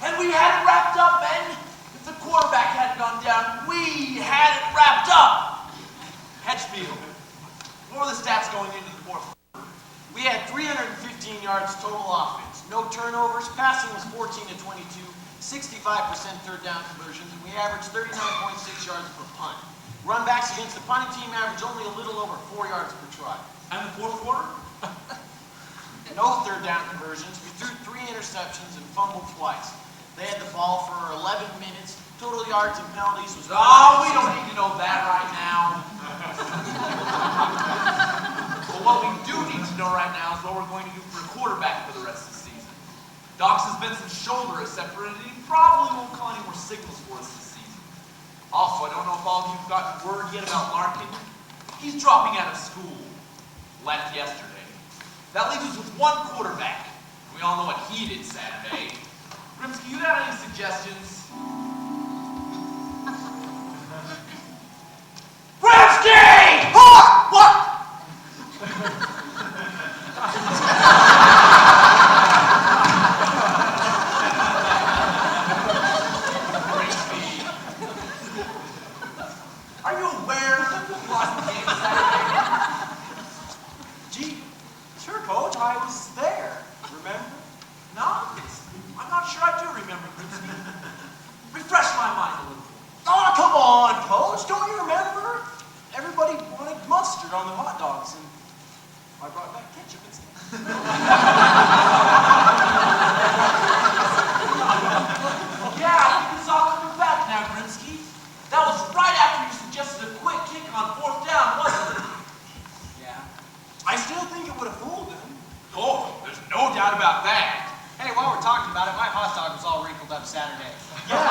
And we had it wrapped up, men. If the quarterback hadn't gone down, we had it wrapped up. Hedgefield. What were the stats going into the fourth quarter? We had 315 yards total offense. No turnovers. Passing was 14 to 22. 65% third down conversions. And we averaged 39.6 yards per punt. Runbacks against the punting team averaged only a little over 4 yards per try. And the fourth quarter? No third down conversions. We threw 3 interceptions and fumbled twice. They had the ball for 11 minutes. Total yards and penalties was... Oh, we don't need to know that right now. But what we do need to know right now is what we're going to do for a quarterback for the rest of the season. Doc says Benson's shoulder is separated, and he probably won't call any more signals for us this season. Also, I don't know if all of you have gotten word yet about Larkin. He's dropping out of school. Left yesterday. That leaves us with 1 quarterback. We all know what he did Saturday. Grimsky, you got any suggestions? Grimsky! What? Are you aware you lost the game Saturday? Gee, sure, Coach. I was there. Remember? No, I'm not sure I do remember, Grimsky. Refresh my mind a little. Oh, come on, Coach. Don't you remember? Everybody wanted mustard on the hot dogs, and I brought back ketchup instead. Yeah, I think it's all coming back now, Grimsky. That was right after you suggested a quick kick on 4th down, wasn't it? Yeah. I still think it would have fooled them. Oh, there's no doubt about that. Hey, while we're talking about it, my hot dog was all wrinkled up Saturday. Yeah.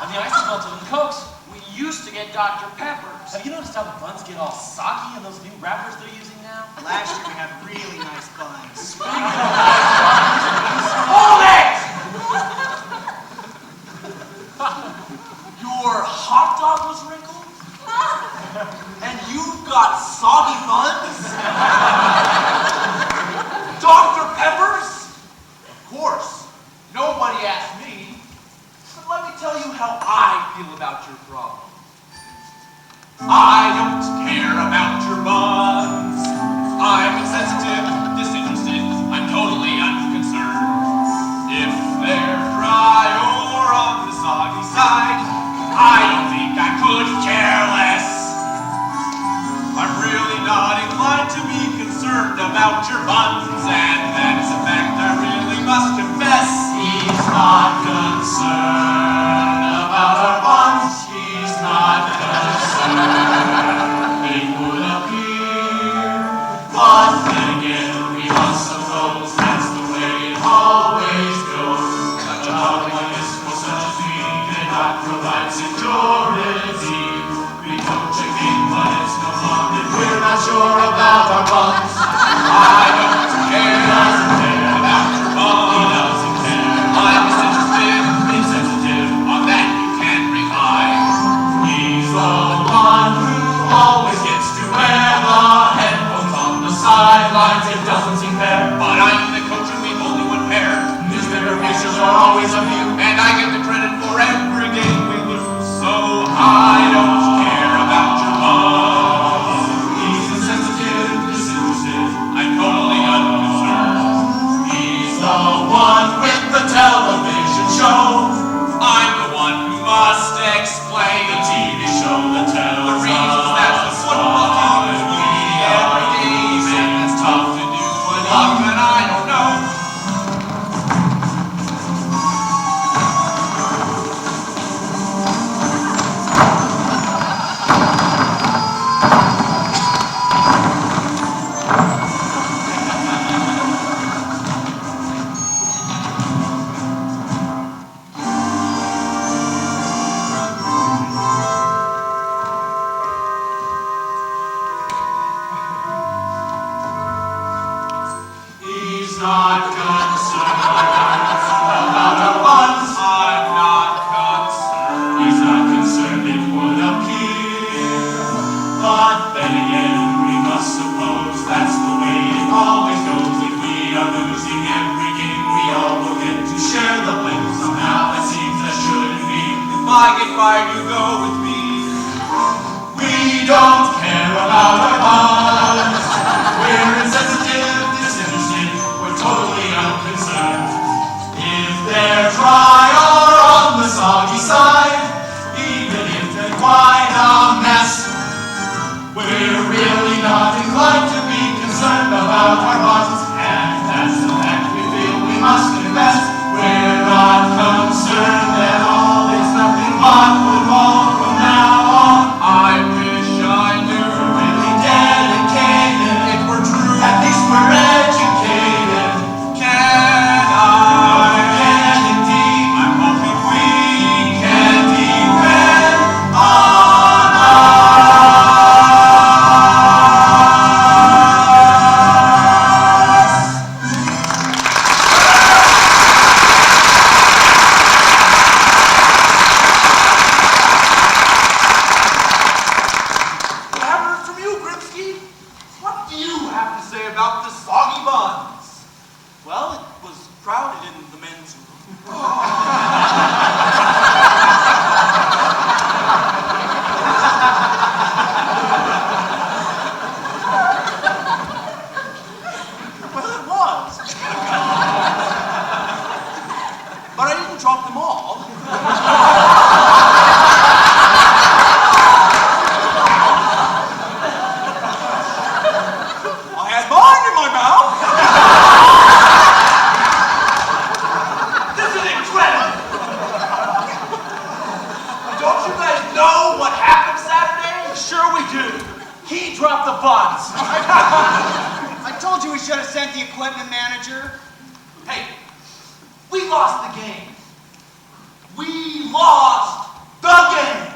And the ice is melted in Cokes. We used to get Dr. Peppers. Have you noticed how the buns get all soggy in those new wrappers they're using now? Last year we had really nice buns. Hold it! Your hot dog was wrinkled? And you've got soggy buns? Dr. Peppers? Of course. Nobody asked me. But let me tell you how I feel about your problem. I don't care about your buns. I'm insensitive, disinterested, I'm totally unconcerned. If they're dry or on the soggy side, I don't think I could care less. I'm really not inclined to be concerned about your buns, and that is a fact I really must confess. He's not concerned about our buns. He's not concerned. It would appear, but then again, we must suppose that's the way it always goes. A job like this for such as we cannot provide security. We coach a game, but it's no fun if we're not sure about our buns. I don't care about your buns. He doesn't care. I'm disinterested, insensitive. On that you can rely. He's the one who always gets to wear the headphones on the sidelines. It doesn't seem fair, but I'm the coach and we've only 1 pair. Newspaper pictures are always a view, and I get the credit for every game we lose. So I don't care about your buns. He's insensitive, disinterested. I'm totally unconcerned. He's the one with the television show. I'm the one who must explain the TV show that tells the reasons that the football team is winning every day. And it's tough to do enough, and I don't know. He's not concerned about our buns. I'm not concerned. He's not concerned, it would appear. But then again, we must must suppose that's the way it always goes. If we are losing every game, we all will get to share the blame. Somehow it seems that shouldn't be. If I get fired, you go with me. We don't care about our bonds. We're insensitive, disinterested. We're totally unconcerned. If they're dry or on the soggy side, even if they're quite a mess, we're really not inclined to be concerned about our bonds. And that's the fact we feel we must confess. We're not concerned at all. It's nothing but football from now on. I wish I knew. We're really dedicated. If we're true, at least we're educated. Can I? Can indeed. I'm hoping we can depend on us. I haven't heard from you, Grimsky. What do you have to say about the soggy buns? Well, it was crowded in the men's room. Well, it was. But I didn't drop them all. I had mine in my mouth. This is incredible. Don't you guys know what happened Saturday? Sure we do. He dropped the buns. I told you we should have sent the equipment manager. Hey, we lost the game. We lost the game.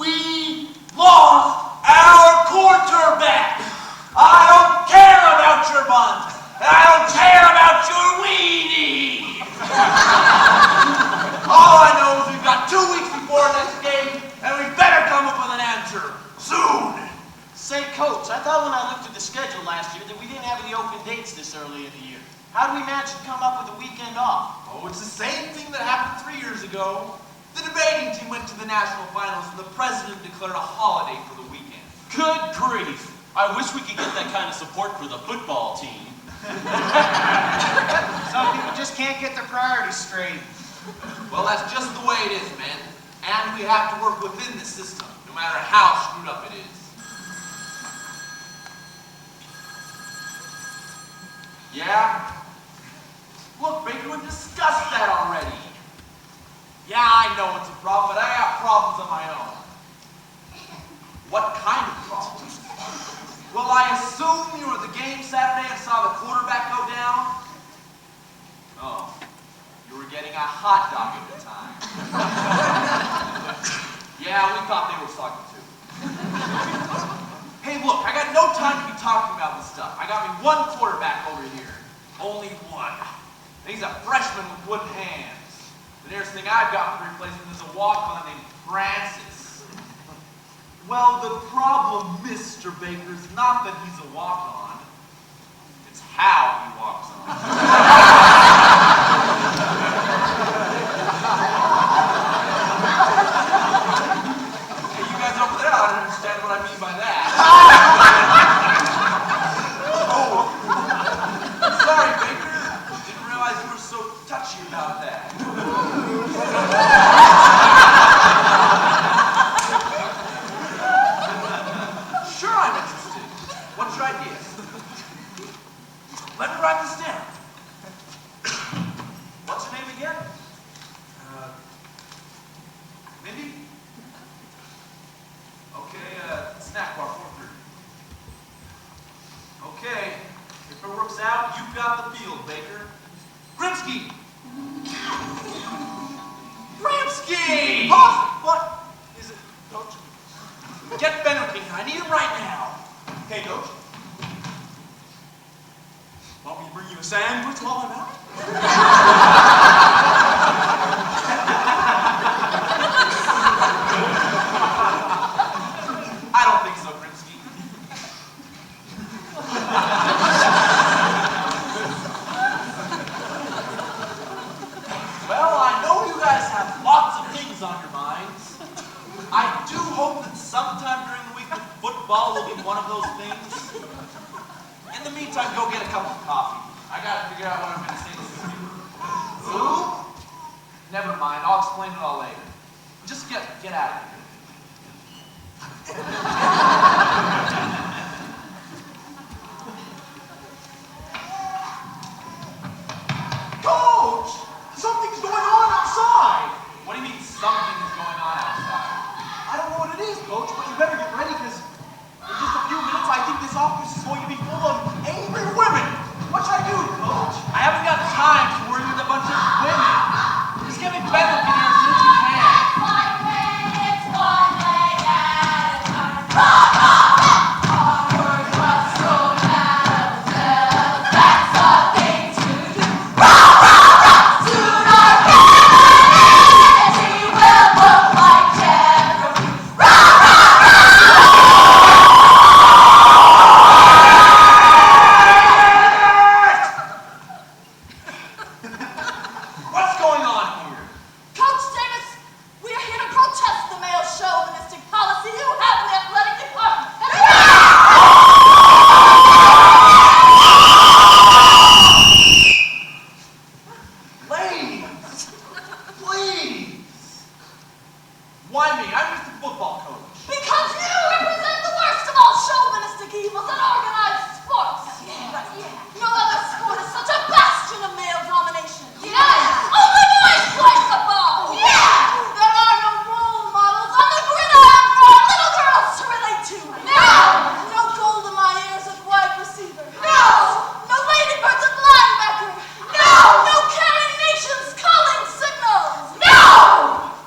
We lost our quarterback. I don't care about your buns. And I don't care about your weenie. All I know is we've got 2 weeks before next game, and we better come up with an answer soon. Say, Coach, I thought when I looked at the schedule last year that we didn't have any open dates this early in the year. How did we manage to come up with a weekend off? Oh, it's the same thing that happened 3 years ago. The debating team went to the national finals, and the president declared a holiday for the weekend. Good grief. I wish we could get that kind of support for the football team. Some people just can't get their priorities straight. Well, that's just the way it is, men. And we have to work within the system, no matter how screwed up it is. Yeah? Look, Baker, we discussed that already. Yeah, I know it's a problem, but I have problems of my own. What kind of problems? Well, I assume you were at the game Saturday and saw the quarterback go down? Oh, you were getting a hot dog at the time. Yeah, we thought they were soggy too. Hey, look, I got no time to be talking about this stuff. I got me one quarterback over here. Only one. And he's a freshman with wooden hands. The nearest thing I've got for replacement is a walk-on named Francis. Well, the problem, Mr. Baker, is not that he's a walk-on. It's how he walks on. Hey, you guys over there ought to understand what I mean by that. Oh. Sorry, Baker. Didn't realize you were so touchy about that. Sure, I'm interested. What's your idea? Let me write this down. What's your name again? Mindy? Okay, snack bar 4:30. Okay, if it works out, you've got the field, Baker. Grimsky! Grimsky! Oh, what is it, Coach? Get Ben with me. I need him right now. Okay, Coach. Want me to bring you a sandwich while I'm out? I don't think so, Grimsky. those things. In the meantime, go get a cup of coffee. I gotta figure out what I'm gonna say to Sue. Who? Never mind, I'll explain it all later. Just get out of here. Coach! Something's going on outside! What do you mean something is going on outside? I don't know what it is, Coach, but you better get ready because in just a few minutes I think this office is going to be full of angry women. What should I do, Coach? I haven't got time to worry with a bunch of women. Just get me bed looking here as soon as you can. What's going on here? Coach Davis, we are here to protest the male chauvinistic policy you have in the athletic department. Ladies, please. Why me? I'm just a football coach. Because you represent the worst of all chauvinistic evils in organized sports. No other sport is such a bastion of male domination. Only boys play football. There are no role models on the gridiron for our little girls to relate to. No gold in my ears at wide receiver. No ladybirds at linebacker. No carrying nations calling signals.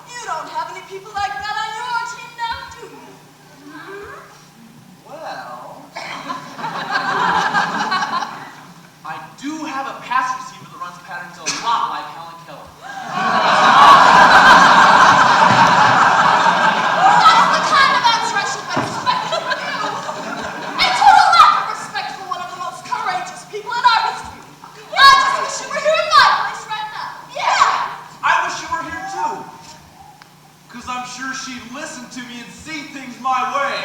You don't have any people like that on your team now, do you? Well, I do have a pass receiver that runs patterns a lot like Helen Keller. That's the kind of answer I should be expecting from you. A total lack of respect for one of the most courageous people in our history. I just wish you were here in my place right now. I wish you were here too. Because I'm sure she'd listen to me and see things my way.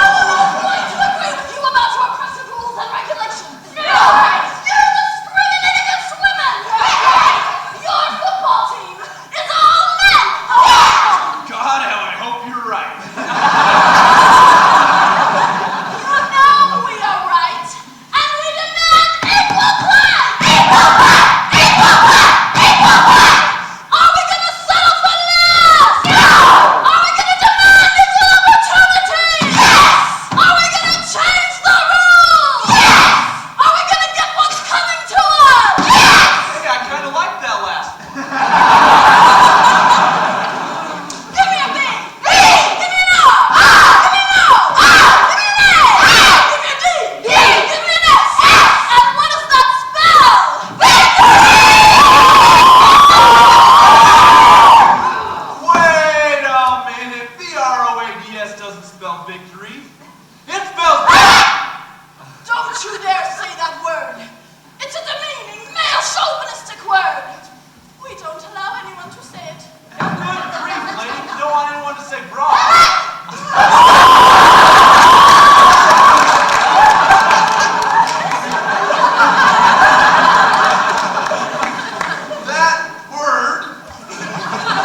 I'm going to agree with you about your oppressive rules and regulations. You're discriminating against women. Your football team is all men. God, how I hope you're right. You know we are right, and we demand equal play. Are we going to settle for less? Are we going to demand equal opportunity? Are we going to change the rules? Are we going to get what's coming to us? Hey, I kind of like that last one. Give me a B. Give me an O. Give me an O. Give me an A. Give me a D. Give me an S. And what does that spell? Wait a minute. VROADS doesn't spell victory. It spells... Don't you dare say that word. It's a demeaning, male chauvinistic word. We don't allow anyone to say it. Good grief, lady. You don't want anyone to say bra. That word.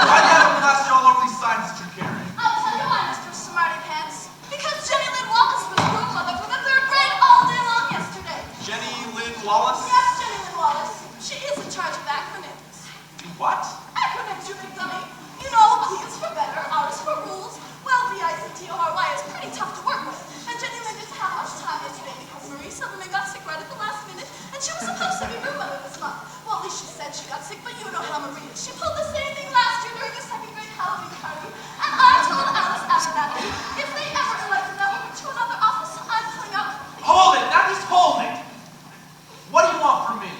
Why do you have to blast all over these signs that you're carrying? I'll tell you why, Mr. Smarty Pants. Because Jenny Lynn Wallace was room mother for the third grade all day long yesterday. Jenny Lynn Wallace? Yes, Jenny Lynn Wallace. She is in charge of acronyms. What? Acronyms, you big dummy. You know, P is for better, R is for rules. Well, VICTORY is pretty tough to work with. And Jenny Lynn didn't have much time yesterday because Marie suddenly got sick right at the last minute, and she was supposed to be room mother this month. Well, at least she said she got sick, but you know how Marie is. She pulled the same thing last year during the second grade Halloween party. And I told Alice after that day, if they ever elected that woman to another office, I'm pulling out. Hold it! Now just hold it! What do you want from me?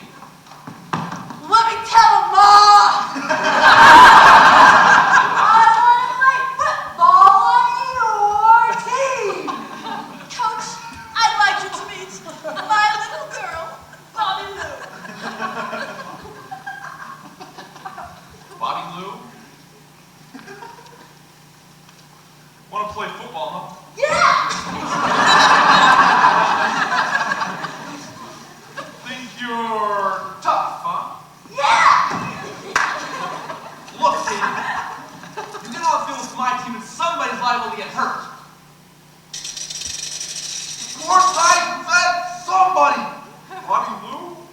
Let me tell him, Ma! I want to play football on your team! Coach, I'd like you to meet my little girl, Bobby Lou. Bobby Lou? Want to play football, huh? Yeah! Think you're tough, huh? Yeah! Look, kid, you get on the field with my team and somebody's liable to get hurt. Of course I said somebody. Bobby Lou?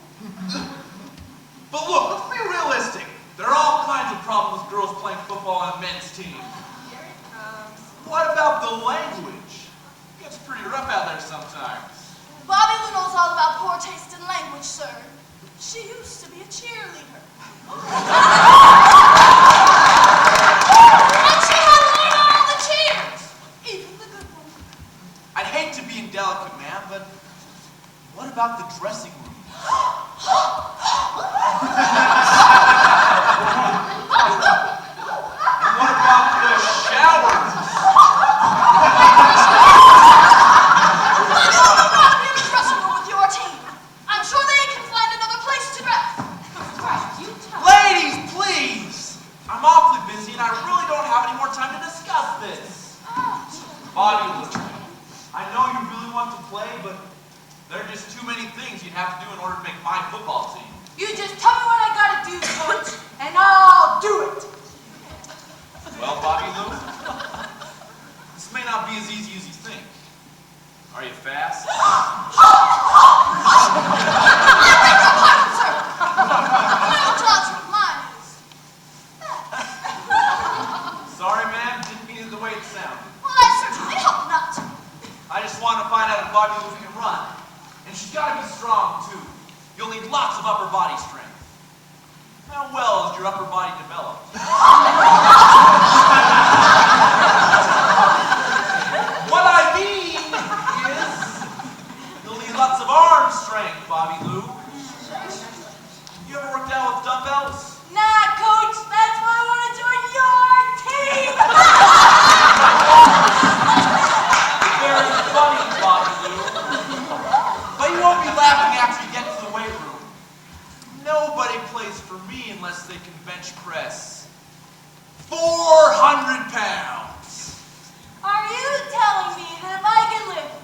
But look, let's be realistic. There are all kinds of problems with girls playing football on a men's team. What about the language? It gets pretty rough out there sometimes. Bobby Lou knows all about poor taste in language, sir. She used to be a cheerleader. And she had to learn all the cheers, even the good ones. I'd hate to be indelicate, ma'am, but what about the dressing room? And what about the showers? I'm sure they can find another place to dress. Ladies, please! I'm awfully busy and I really don't have any more time to discuss this. Bobby Lou, I know you really want to play, but there are just too many things you'd have to do in order to make my football team. You just tell me what I gotta do, coach, and I'll do it. Well, Bobby Lou, this may not be as easy as you think. Are you fast? I beg your pardon, sir. Little Josh with mine is. Sorry, ma'am, didn't mean it the way it sounded. Well, I certainly hope not. I just want to find out if Bobby Lou can run. And she's got to be strong, too. You'll need lots of upper body strength. How well is your upper body developed? What I mean is, you'll need lots of arm strength, Bobby Lou. You ever worked out with dumbbells? Nah, coach, that's why I want to join your team. Very funny, Bobby Lou. But you won't be laughing after you get to the weight room. Nobody plays for me unless they can bench press 400 pounds. Are you telling me that if I can lift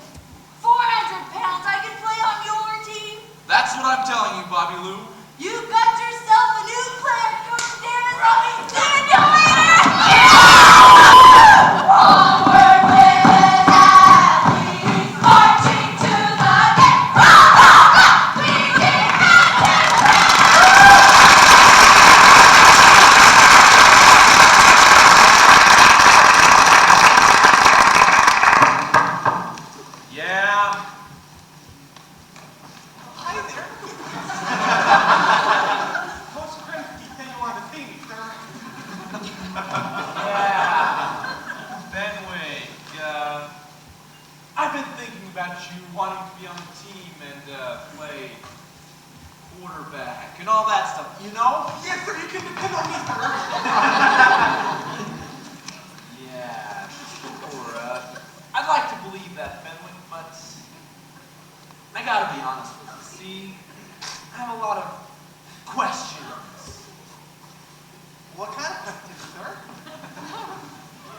400 pounds, I can play on your team? That's what I'm telling you, Bobby Lou. You got yourself a new player, Coach Davis. I'll be seeing you later. Onward with AVI, marching to the gate. We can Yeah. Hi there. Coach Grimsky said you wanted to see me, sir. Yeah. Fenwick, I've been thinking about you wanting to be on the team and play quarterback and all that stuff, you know? Yes, sir, you can depend on me, sir. Yeah, sure. I'd like to believe that, Fenwick, but I gotta be honest with you. See, I have a lot of questions. What kind of questions, sir?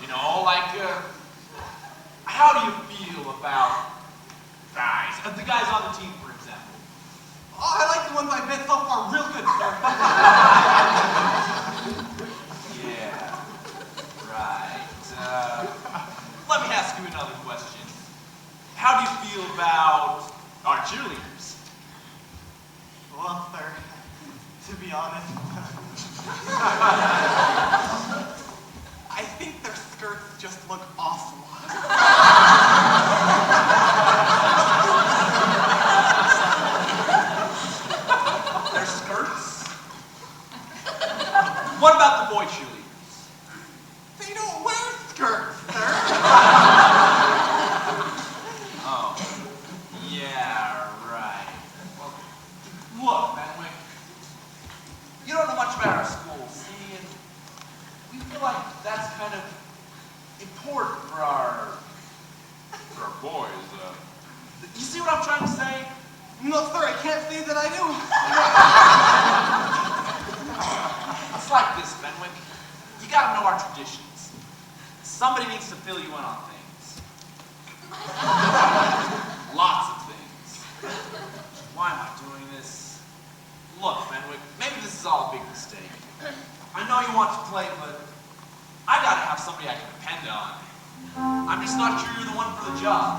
You know, like, how do you feel about guys? The guys on the team, for example. Oh, I like the ones I've met so far real good, sir. Yeah, right. Let me ask you another question. How do you feel about our cheerleaders? Well, sir, to be honest, I think their skirts just look awful. Their skirts? What about the boy cheerleaders? They don't wear skirts, sir. Oh, yeah, right. Well, look, Fenwick, you don't know much about our school, see, and we feel like that's kind of important for our boys. You see what I'm trying to say? No, sir, I can't say that I do. It's like this, Fenwick. You gotta know our traditions. Somebody needs to fill you in on things. Lots of things. Why am I doing this? Look, Fenwick, maybe this is all a big mistake. I know you want to play, but I gotta have somebody I can depend on. I'm just not sure you're the one for the job.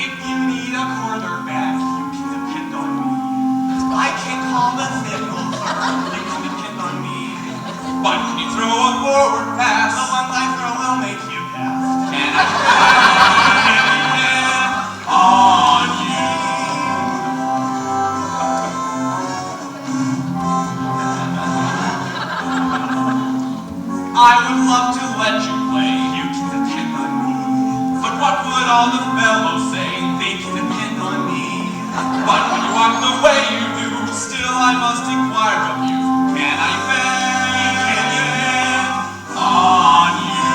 If you need a quarterback, you can depend on me. I can call the signals, you can depend on me. But can you throw a forward pass? The ones I throw will make you pass. Can I depend on you? I would love to let you play, you can depend on me. But what would all the fellows say? They can depend on me. But when you walk the way you do, still I must inquire of you. Can I depend on you?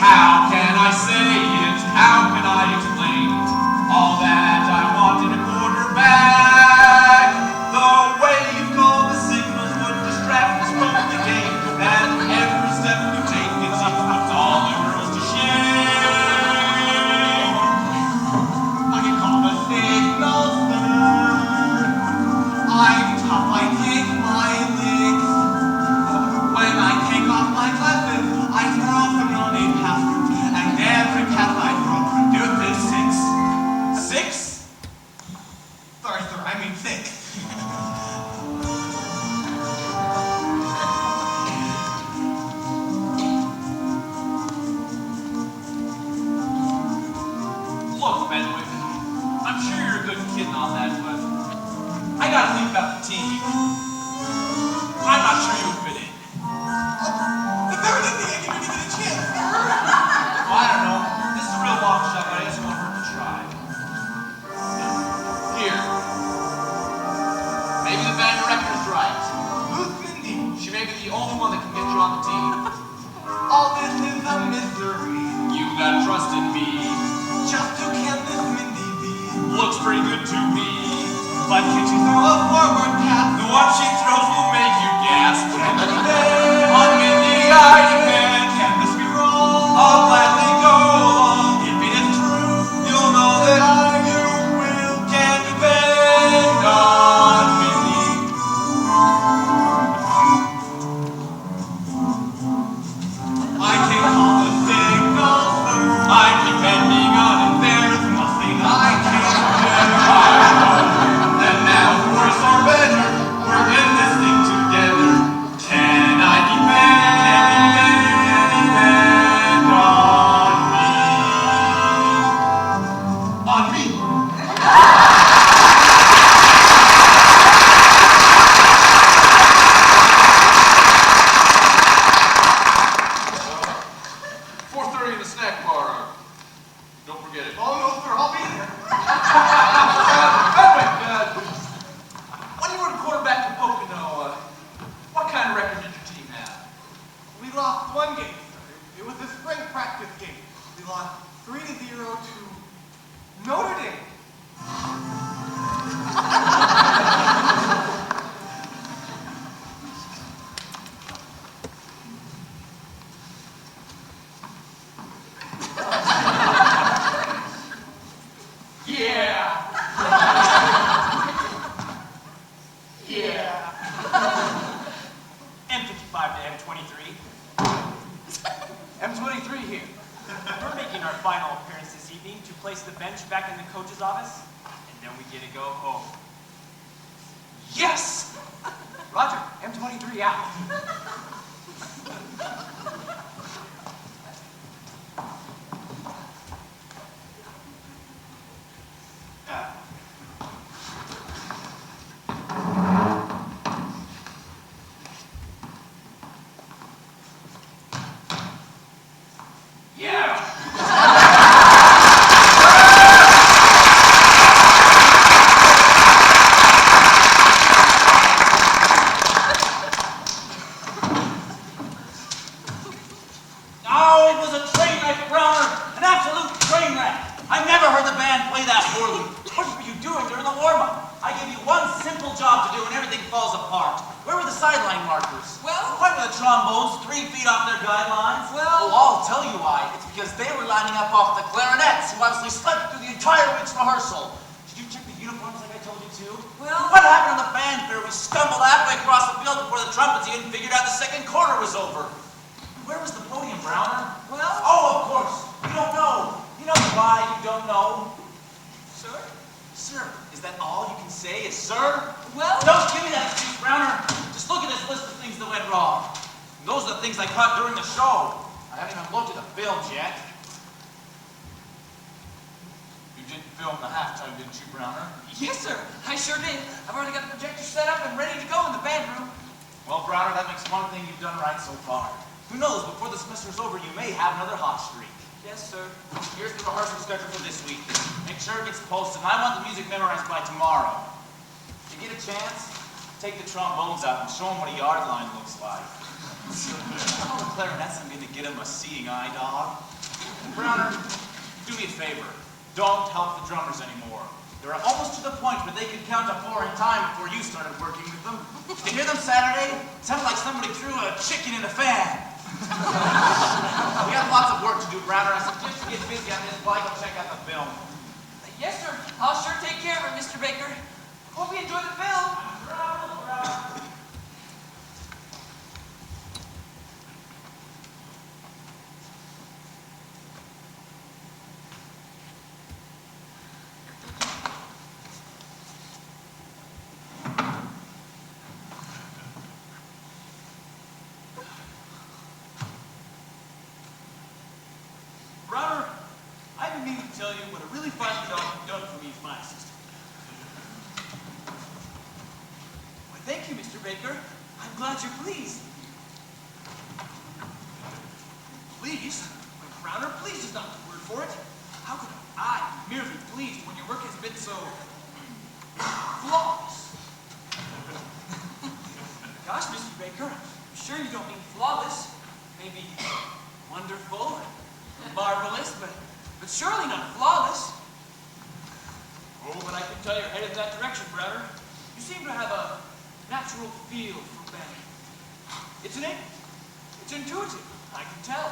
How can I say it? How can I explain all that I want in a quarterback? The way you call the signals would distract us from the game. And every step you take, it seems, puts all the girls to shame. I can call the signals third. I'm tough, I take my licks. When I take off my glasses, I throw some no-name passes. And every pass I throw produces six. 6? Sorry, sir, I mean 6. Look, Fenwick, I'm sure you're a good kid and all that, but I gotta think about the team. I'm not sure you would fit in. The very good thing I can give you a chance. Well, I don't know. This is a real long shot, but I just want her to try. Here. Maybe the band director's right. Who's Mindy? She may be the only one that can get you on the team. All this is a mystery. You gotta trust in me. Just who can this Mindy be? Looks pretty good to me. But can she throw a forward pass? The one she throws will make you gasp. Can I depend on Mindy? I depend. Can this be wrong? I'll gladly go along. If it is true, you'll know that you will. Can depend on Mindy. I can call the signals through. I'm depending on it. There's nothing I can't do. And now, worse or better, we're in this thing together. Can I depend on me? On me? In the snack bar. Don't forget it. Oh, no, sir, I'll be there. Fenwick, when you were the quarterback for Pocono, what kind of record did your team have? We lost one game, sir. It was a spring practice game. We lost 3-0 to Notre Dame. M55 to M23. M23 here. We're making our final appearance this evening to place the bench back in the coach's office, and then we get to go home. Yes! Roger, M23 out. What were you doing during the warm-up? I give you one simple job to do and everything falls apart. Where were the sideline markers? Well- Why were the trombones 3 feet off their guidelines? Well- Oh, I'll tell you why. It's because they were lining up off the clarinets, who obviously slept through the entire week's rehearsal. Did you check the uniforms like I told you to? Well- What happened on the fanfare? We stumbled halfway across the field before the trumpets even figured out the second quarter was over. Where was the podium, Browner? Well- Oh, of course. You don't know. You know why you don't know? Sir? Sir, is that all you can say is sir? Well- Don't give me that excuse, Browner. Just look at this list of things that went wrong. And those are the things I caught during the show. I haven't even looked at the films yet. You didn't film the halftime, didn't you, Browner? Yes, sir. I sure did. I've already got the projector set up and ready to go in the band room. Well, Browner, that makes one thing you've done right so far. Who knows, before the semester's over, you may have another hot streak. Yes, sir. Here's the rehearsal schedule for this week. Make sure it gets posted. I want the music memorized by tomorrow. If you get a chance, take the trombones out and show them what a yard line looks like. All the clarinets, I'm going to get them a seeing eye, dog. Browner, do me a favor. Don't help the drummers anymore. They're almost to the point where they could count to 4 in time before you started working with them. Did you hear them Saturday? It sounded like somebody threw a chicken in a fan. We have lots of work to do, Browner. I suggest you get busy on this while I go check out the film. Yes, sir. I'll sure take care of it, Mr. Baker. Hope you enjoy the film. Browner, I've been meaning to tell you what a really fine job you've done for me as my assistant. Why, thank you, Mr. Baker. I'm glad you're pleased. Pleased? But Browner, pleased is not the word for it. How could I be merely pleased when your work has been so flawless? Gosh, Mr. Baker, I'm sure you don't mean flawless. Maybe wonderful and marvelous, but surely not flawless. Oh, but I can tell you're headed in that direction, Browner. You seem to have a natural feel for band. It's innate. It's intuitive. I can tell.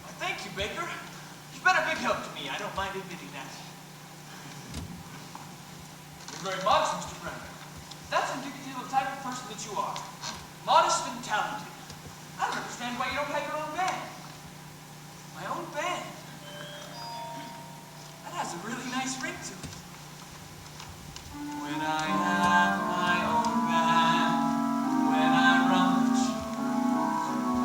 Why, thank you, Baker. You've been a big help to me. I don't mind admitting that. You're very modest, Mr. Browner. That's indicative of the type of person that you are. Modest and talented. I don't understand why you don't have your own band. My own band? That has a really nice ring to it. When I have my own band, when I rush,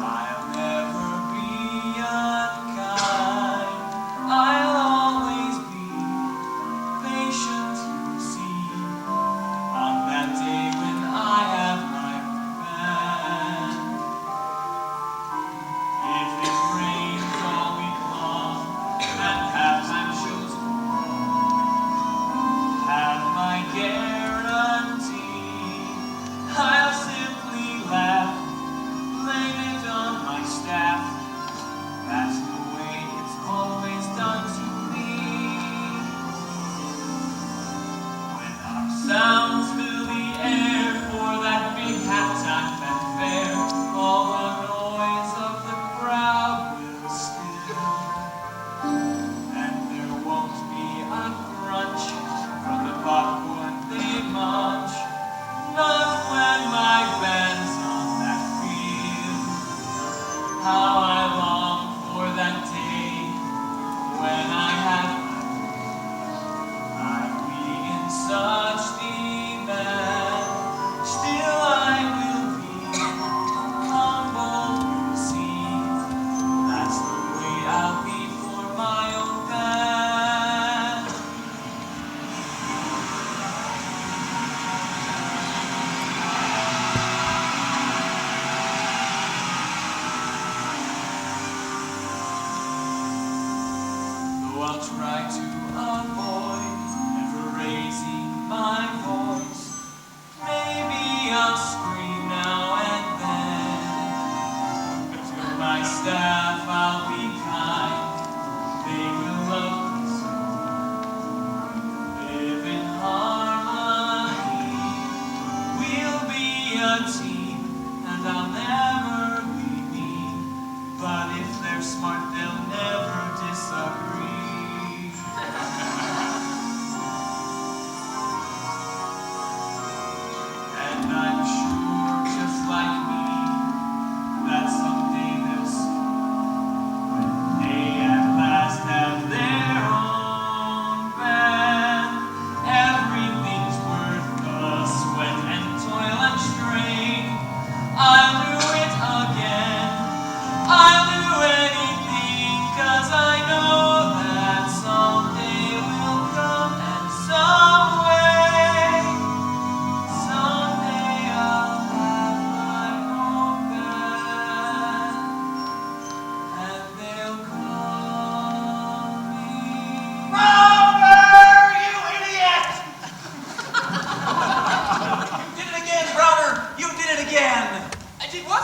I'll never be unkind. I'll always be patient to receive on that day when I have my own band. If it rains all week long and halftime shows have my guarantee, I'll simply laugh, blame it on my staff. That's the way it's always done to me. When our sounds fill the air for that big halftime fanfare, all the noise of the crowd will still, and there won't be a crunch from the popcorn they munch. Not when my band's on that field. How I long for that day when I have I'll be in such demand. Still I will be humble to receive. That's the way I'll be for my own band. Though I'll try to avoid ever raising my voice, maybe I'll scream now and then. To my staff I'll be kind, they will love me so. Live in harmony with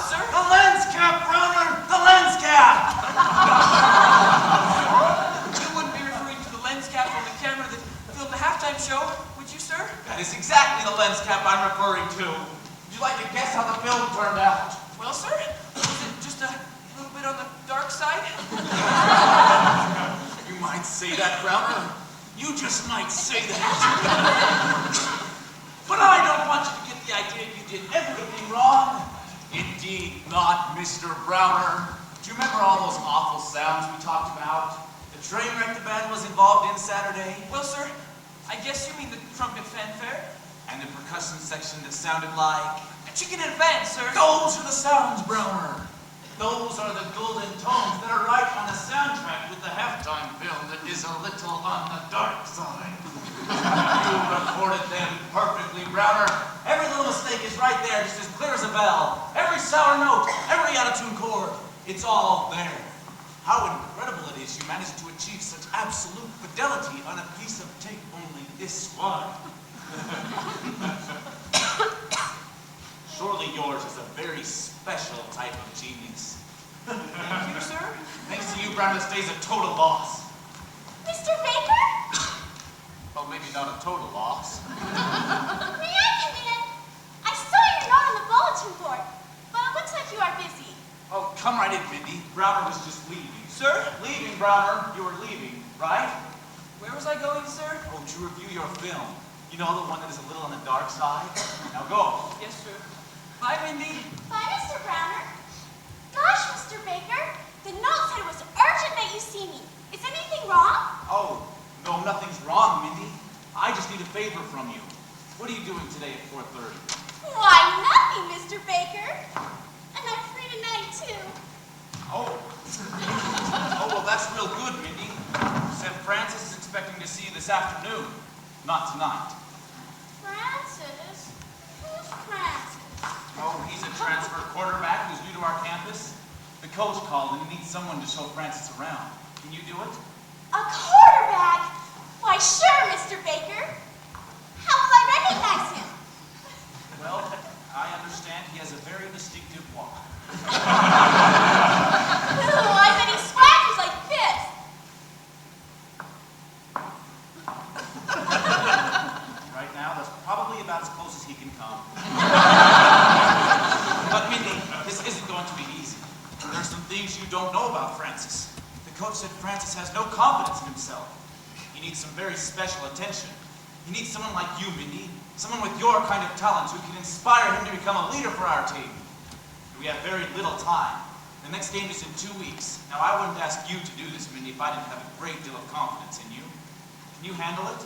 sir? The lens cap, Browner! The lens cap! You wouldn't be referring to the lens cap on the camera that filmed the halftime show, would you, sir? That is exactly the lens cap I'm referring to. Would you like to guess how the film turned out? Well, sir, was it just a little bit on the dark side? You might say that, Browner. You just might say that. But I don't want you to get the idea you did everything wrong. Indeed not, Mr. Browner. Do you remember all those awful sounds we talked about? The train wreck the band was involved in Saturday? Well, sir, I guess you mean the trumpet fanfare? And the percussion section that sounded like... A chicken in a van, sir. Those are the sounds, Browner. Those are the golden tones that are right on the soundtrack with the halftime film that is a little on the dark side. You recorded them perfectly, Browner. Every little mistake is right there, just as clear as a bell. Every sour note, every out-of-tune chord, it's all there. How incredible it is you managed to achieve such absolute fidelity on a piece of tape only this wide. Surely yours is a very special type of genius. Thank you, sir. Thanks to you, Browner stays a total loss. Mr. Baker? Well, maybe not a total loss. May I come in? I saw your note on the bulletin board, but it looks like you are busy. Oh, come right in, Mindy. Browner was just leaving. Sir? Leaving, Browner. You were leaving, right? Where was I going, sir? Oh, to review your film. You know, the one that is a little on the dark side? Now go. Yes, sir. Bye, Mindy. Bye, Mr. Browner. Gosh, Mr. Baker, the note said it was urgent that you see me. Is anything wrong? Oh, no, nothing's wrong, Mindy. I just need a favor from you. What are you doing today at 4:30? Why, nothing, Mr. Baker. And I'm free tonight, too. Oh. Oh, well, that's real good, Mindy. St. Francis is expecting to see you this afternoon, not tonight. Francis? Who's Francis? Oh, he's a transfer quarterback who's new to our campus. The coach called and he needs someone to show Francis around. Can you do it? A quarterback? Why, sure, Mr. Baker. How will I recognize him? Well, I understand he has a very distinctive walk. Ooh, I bet he swaggers like this. Right now, that's probably about as close as he can come. But Mindy, this isn't going to be easy. There are some things you don't know about Francis. The coach said Francis has no confidence in himself. He needs some very special attention. He needs someone like you, Mindy. Someone with your kind of talent who can inspire him to become a leader for our team. We have very little time. The next game is in 2 weeks. Now, I wouldn't ask you to do this, Mindy, if I didn't have a great deal of confidence in you. Can you handle it?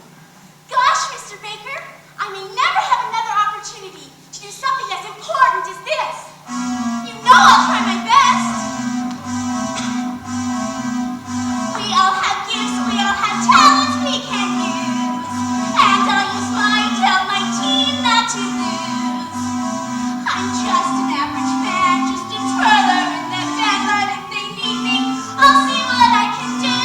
Gosh, Mr. Baker, I may never have another opportunity to do something as important as this. You know I'll try my best. We all have gifts, we all have talents we can use. And I'll use mine to help my team not to lose. I'm just an average fan, just a twirler in that band, but if they need me, I'll see what I can do.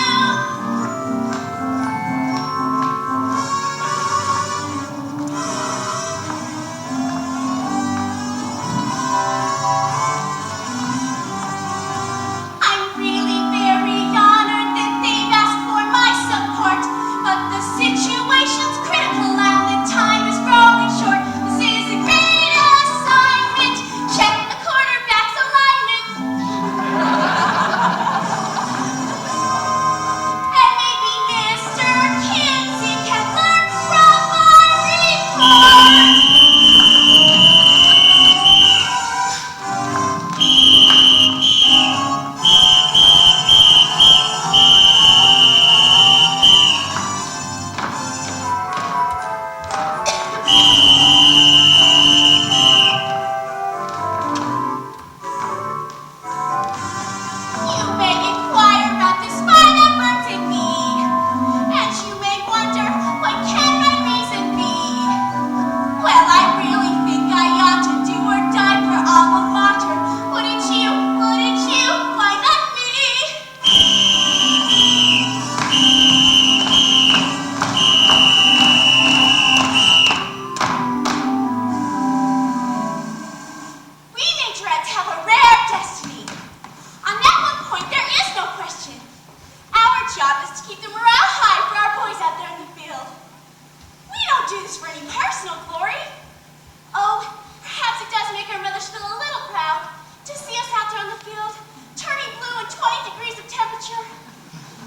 field, turning blue and 20 degrees of temperature.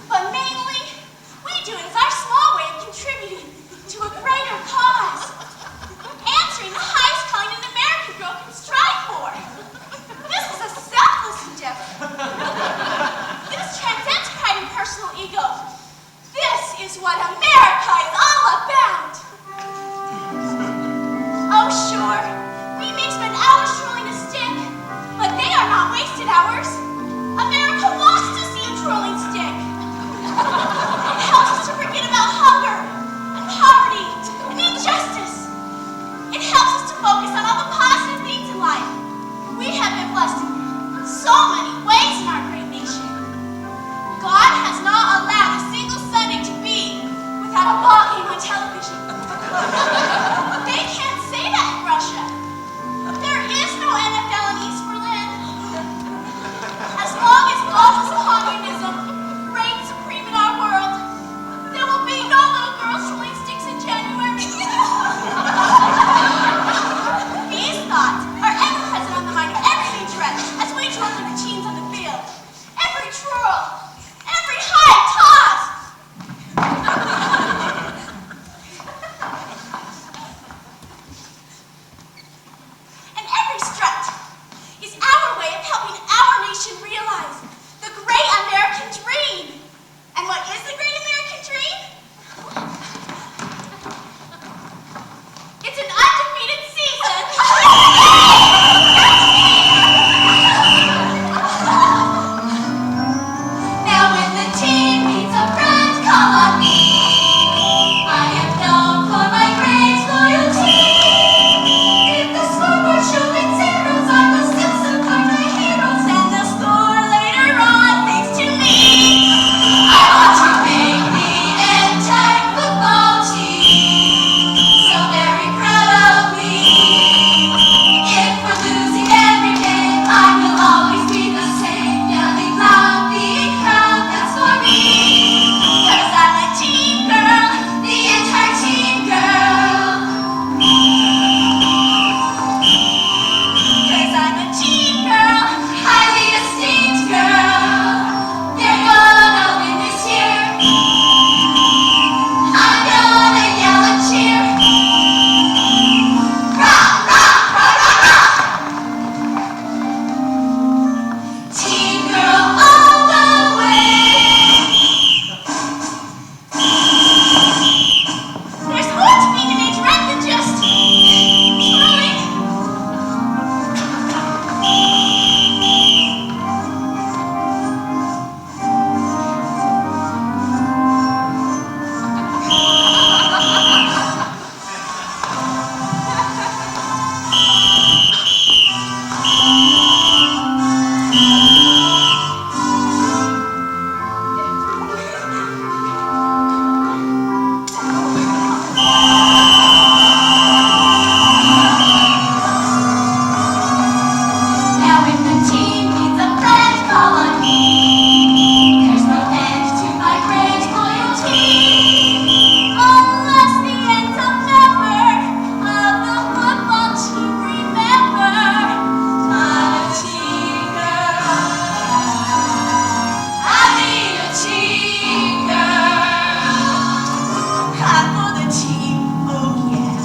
But mainly, we do it as our small way of contributing to a greater cause. Answering the highest calling an American girl can strive for. This is a selfless endeavor. This transcends pride and personal ego. This is what America is all about. Oh, sure, we may spend hours twirling a stick, but they are not wasted hours. America wants to see a twirling stick. It helps us to forget about hunger and poverty and injustice. It helps us to focus on all the positive things in life. We have been blessed in so many ways in our great nation. God has not allowed a single Sunday to be without a ball game on television. They can't say that in Russia. There is no NFL in East Berlin. As long as lawless communism reigns supreme in our world, there will be no little girls twirling sticks in January. These thoughts are ever present on the mind of every majorette as we twirl the routines on the field. Every twirl, every high toss. And every strut is our way of helping our nation realize the great American dream. And what is the great American dream? It's an undefeated season. Now when the team needs a friend, call on me. I am known for my great loyalty. If the scoreboard showing zeros, I will still support my heroes. And the score later on thanks to me. I want to make the entire football team so very proud of me. If we're losing every game, I will always be the same, yelling loud, being proud, that's for me. 'Cause I'm a team girl. The entire team, girl. 'Cause I'm a team girl. Highly esteemed girl. They're gonna win this year. I'm gonna yell and cheer. Rah, rah, rah, rah, rah. Team girl all the way. There's more to being a majorette than just twirling. Now if the team needs a friend, call on me. There's no end to my great loyalty. Unless the ends up never of the football team remember. I'm a team girl. I need a team girl. I'm for the team, oh yeah.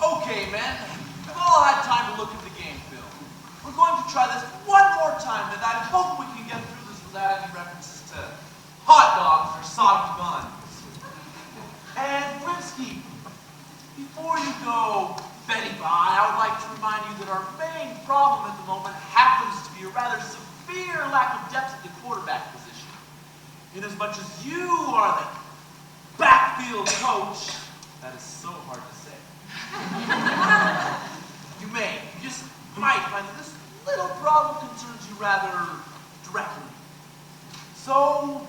Okay, men, we've all had time to look at the game film. We're going to try this one more time, and I hope we can get through this without any references to hot dogs or soggy buns. And Grinsky, before you go Betty by, I would like to remind you that our main problem at the moment happens to be a rather severe lack of depth at the quarterback position. Inasmuch as you are the back field coach, that is so hard to say. You just might find that this little problem concerns you rather directly. So,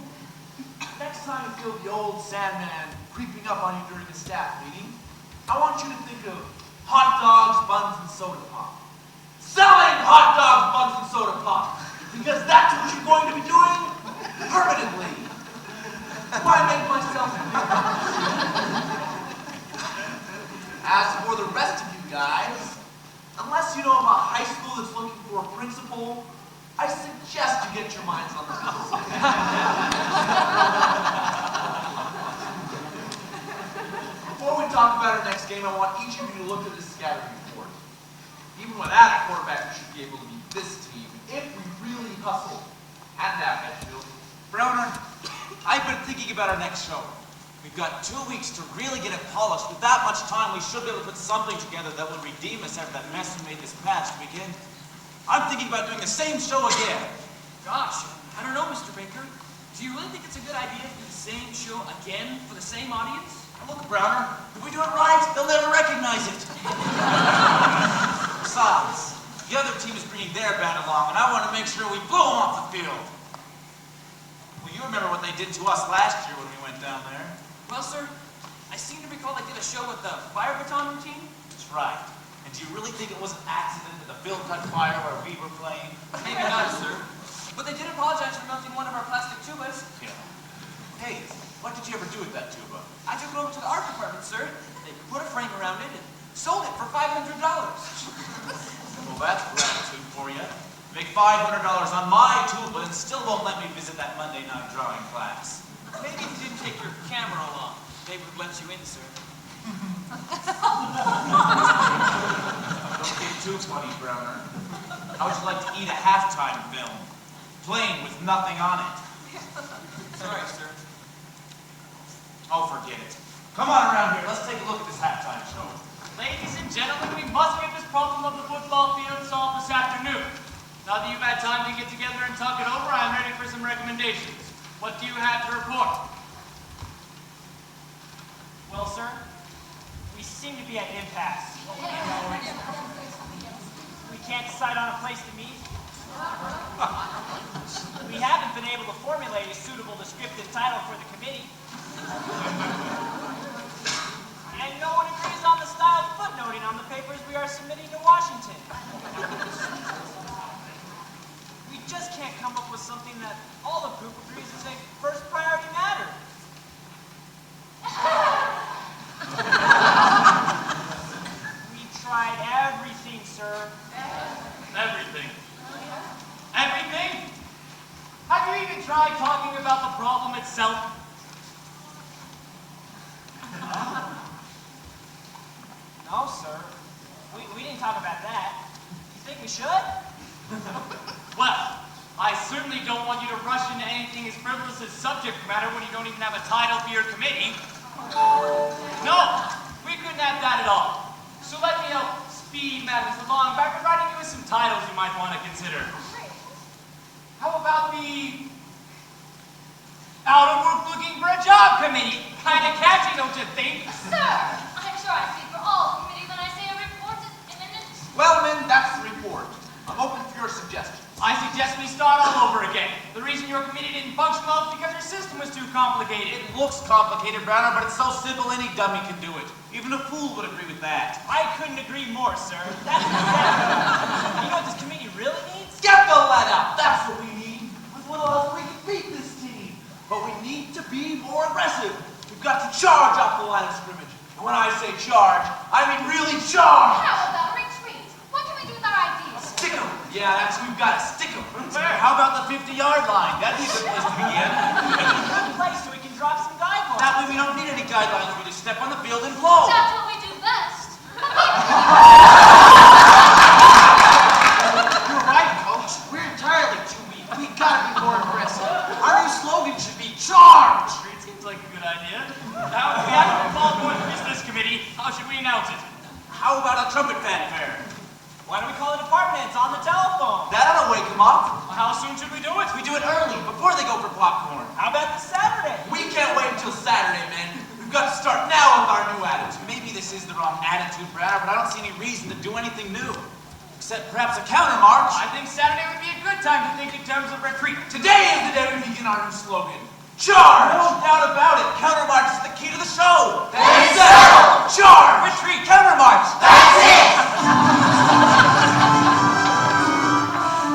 next time you feel the old Sandman creeping up on you during a staff meeting, I want you to think of hot dogs, buns, and soda pop. Selling hot dogs, buns, and soda pop. Because that's what you're going to be doing permanently. Why make myself clear? As for the rest of you guys, unless you know of a high school that's looking for a principal, I suggest you get your minds on the house. Before we talk about our next game, I want each of you to look at this scouting report. Even without a quarterback, we should be able to beat this team if we really hustle. And that, Edgefield. Browner, I've been thinking about our next show. We've got 2 weeks to really get it polished. With that much time, we should be able to put something together that will redeem us after that mess we made this past weekend. I'm thinking about doing the same show again. Gosh, I don't know, Mr. Baker. Do you really think it's a good idea to do the same show again for the same audience? Now look, Browner, if we do it right, they'll never recognize it. Besides, the other team is bringing their band along, and I want to make sure we blow them off the field. Well, you remember what they did to us last year when we went down there. Well, sir, I seem to recall they did a show with the fire baton routine. That's right. And do you really think it was an accident at the Bill Cut Fire where we were playing? Maybe not, sir. But they did apologize for melting one of our plastic tubas. Yeah. Hey, what did you ever do with that tuba? I took it over to the art department, sir. They put a frame around it and sold it for $500. Well, that's gratitude for you. Make $500 on my tuba and still won't let me visit that Monday night drawing class. Maybe if you didn't take your camera along, they would let you in, sir. Don't get too funny, Browner. How would you like to eat a halftime film? Plain with nothing on it. Sorry, sir. Oh, forget it. Come on around here. Let's take a look at this halftime show. Ladies and gentlemen, we must get this problem of the football field solved this afternoon. Now that you've had time to get together and talk it over, I'm ready for some recommendations. What do you have to report? Well, sir, we seem to be at an impasse. We can't decide on a place to meet. We haven't been able to formulate a suitable descriptive title for the committee. And no one agrees on the style of footnoting on the papers we are submitting to Washington. We just can't come up with something that all the group agrees is a first priority matter. We tried everything, sir. Everything. Everything? Have you even tried talking about the problem itself? No, sir. We didn't talk about that. You think we should? Well, I certainly don't want you to rush into anything as frivolous as subject matter when you don't even have a title for your committee. No, we couldn't have that at all. So let me help speed matters along by providing you with some titles you might want to consider. How about the Out of Work Looking for a Job Committee? Kind of catchy, don't you think? Sir, I'm sure I speak for all committee when I say a report is imminent. Well, men, that's the report. I'm open for your suggestions. I suggest we start all over again. The reason your committee didn't function well is because your system was too complicated. It looks complicated, Browner, but it's so simple any dummy can do it. Even a fool would agree with that. I couldn't agree more, sir. That's exactly. You know what this committee really needs? Get the lead out! That's what we need. With little help, we can beat this team. But we need to be more aggressive. We've got to charge off the line of scrimmage. And when I say charge, I mean really charge. How about a retreat? What can we do with our ideas? Stick 'em. Yeah, that's we've got to stick 'em. How about the 50-yard line? That'd be a good place to begin. Good place so we can drop some guidelines. That way we don't need any guidelines. We just step on the field and blow. That's what we do best. You're right, Coach. We're entirely too weak. We gotta be more aggressive. Our new slogan should be charge. It seems like a good idea. Now, if we haven't called one for this committee, how should we announce it? How about a trumpet fanfare? Why don't we call the department heads on the telephone? That'll wake them up. Well, how soon should we do it? We do it early, before they go for popcorn. How about this Saturday? We can't wait until Saturday, man. We've got to this is the wrong attitude, Browner, but I don't see any reason to do anything new. Except perhaps a countermarch. I think Saturday would be a good time to think in terms of retreat. Today is the day we begin our new slogan. Charge! No doubt about it. Countermarch is the key to the show. That's settled! Charge! Retreat, countermarch. That's it!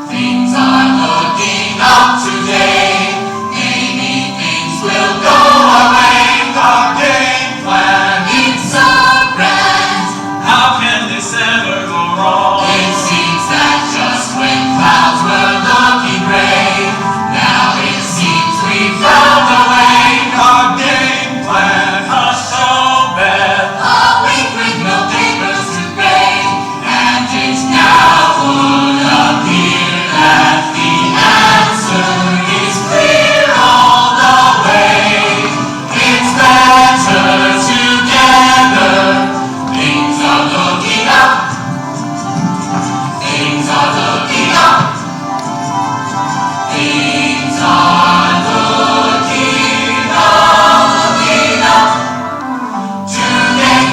Things are looking up today. Maybe things will go away. Our game plan. It's so grand. How can this ever go wrong? It seems that just when clouds were looking gray, now it seems we found a way. Our game plan. So bad. A week with no papers to pay, and it now would appear that the answer is clear all the way. It's better together. Things are looking up. Things are looking up. Things are looking up today.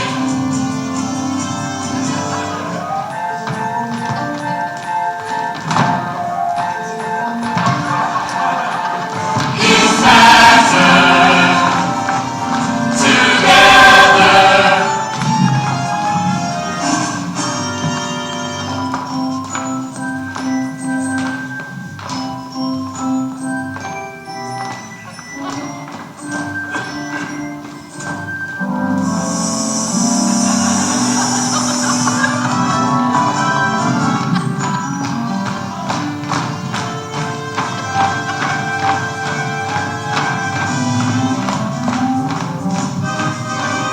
It's better together.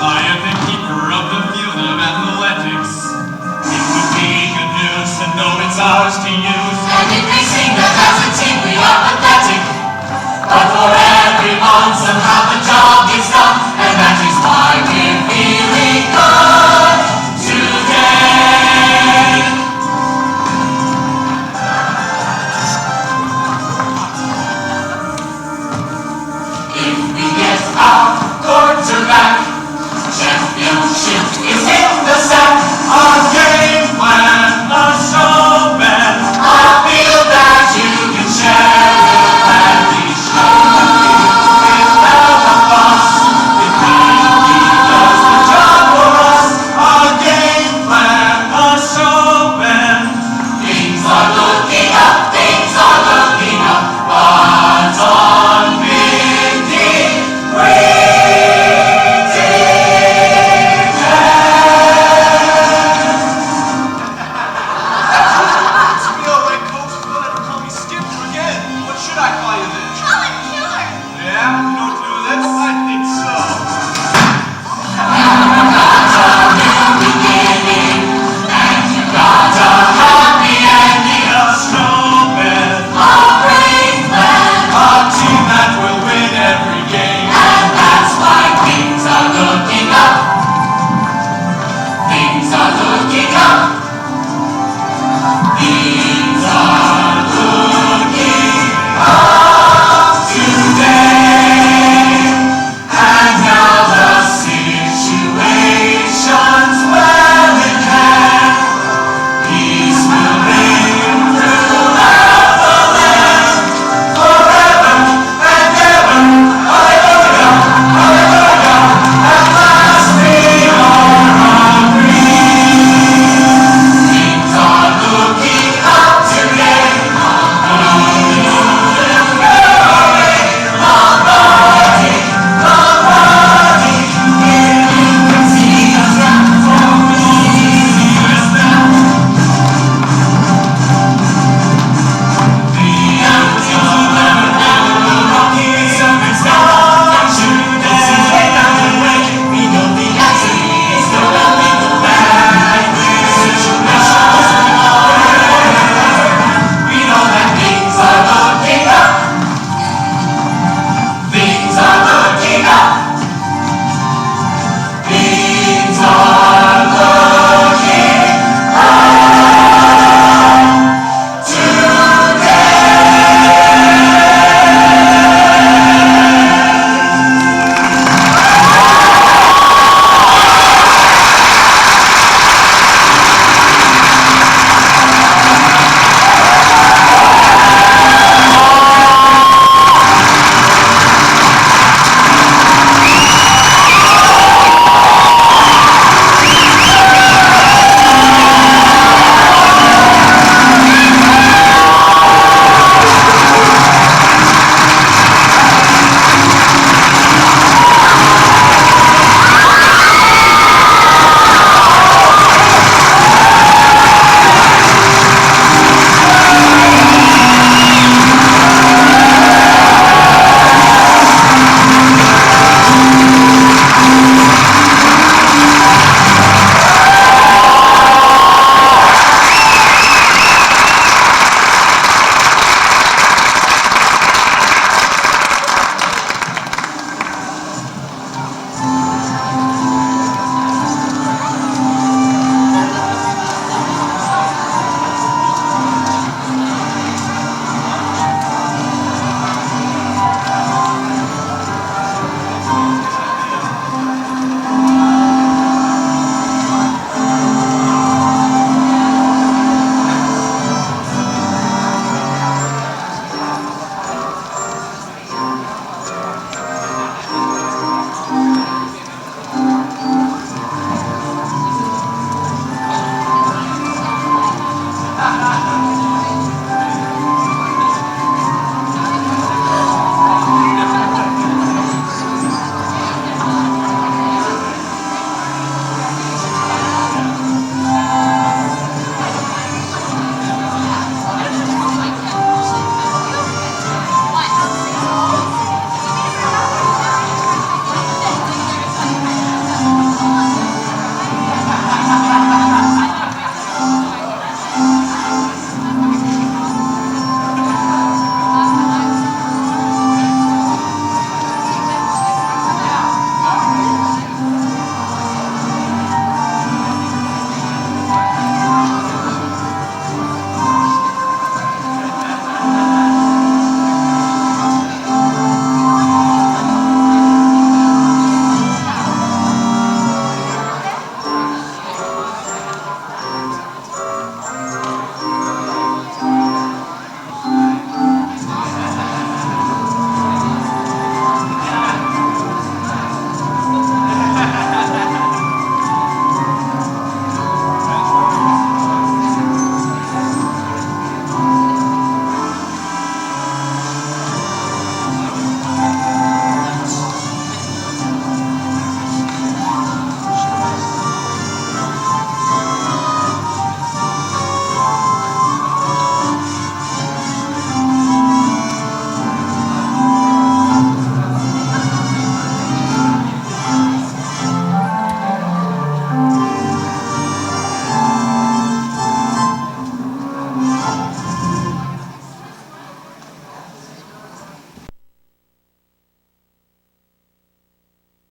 I am the keeper of the field of athletics. It would be good news to know it's ours to use.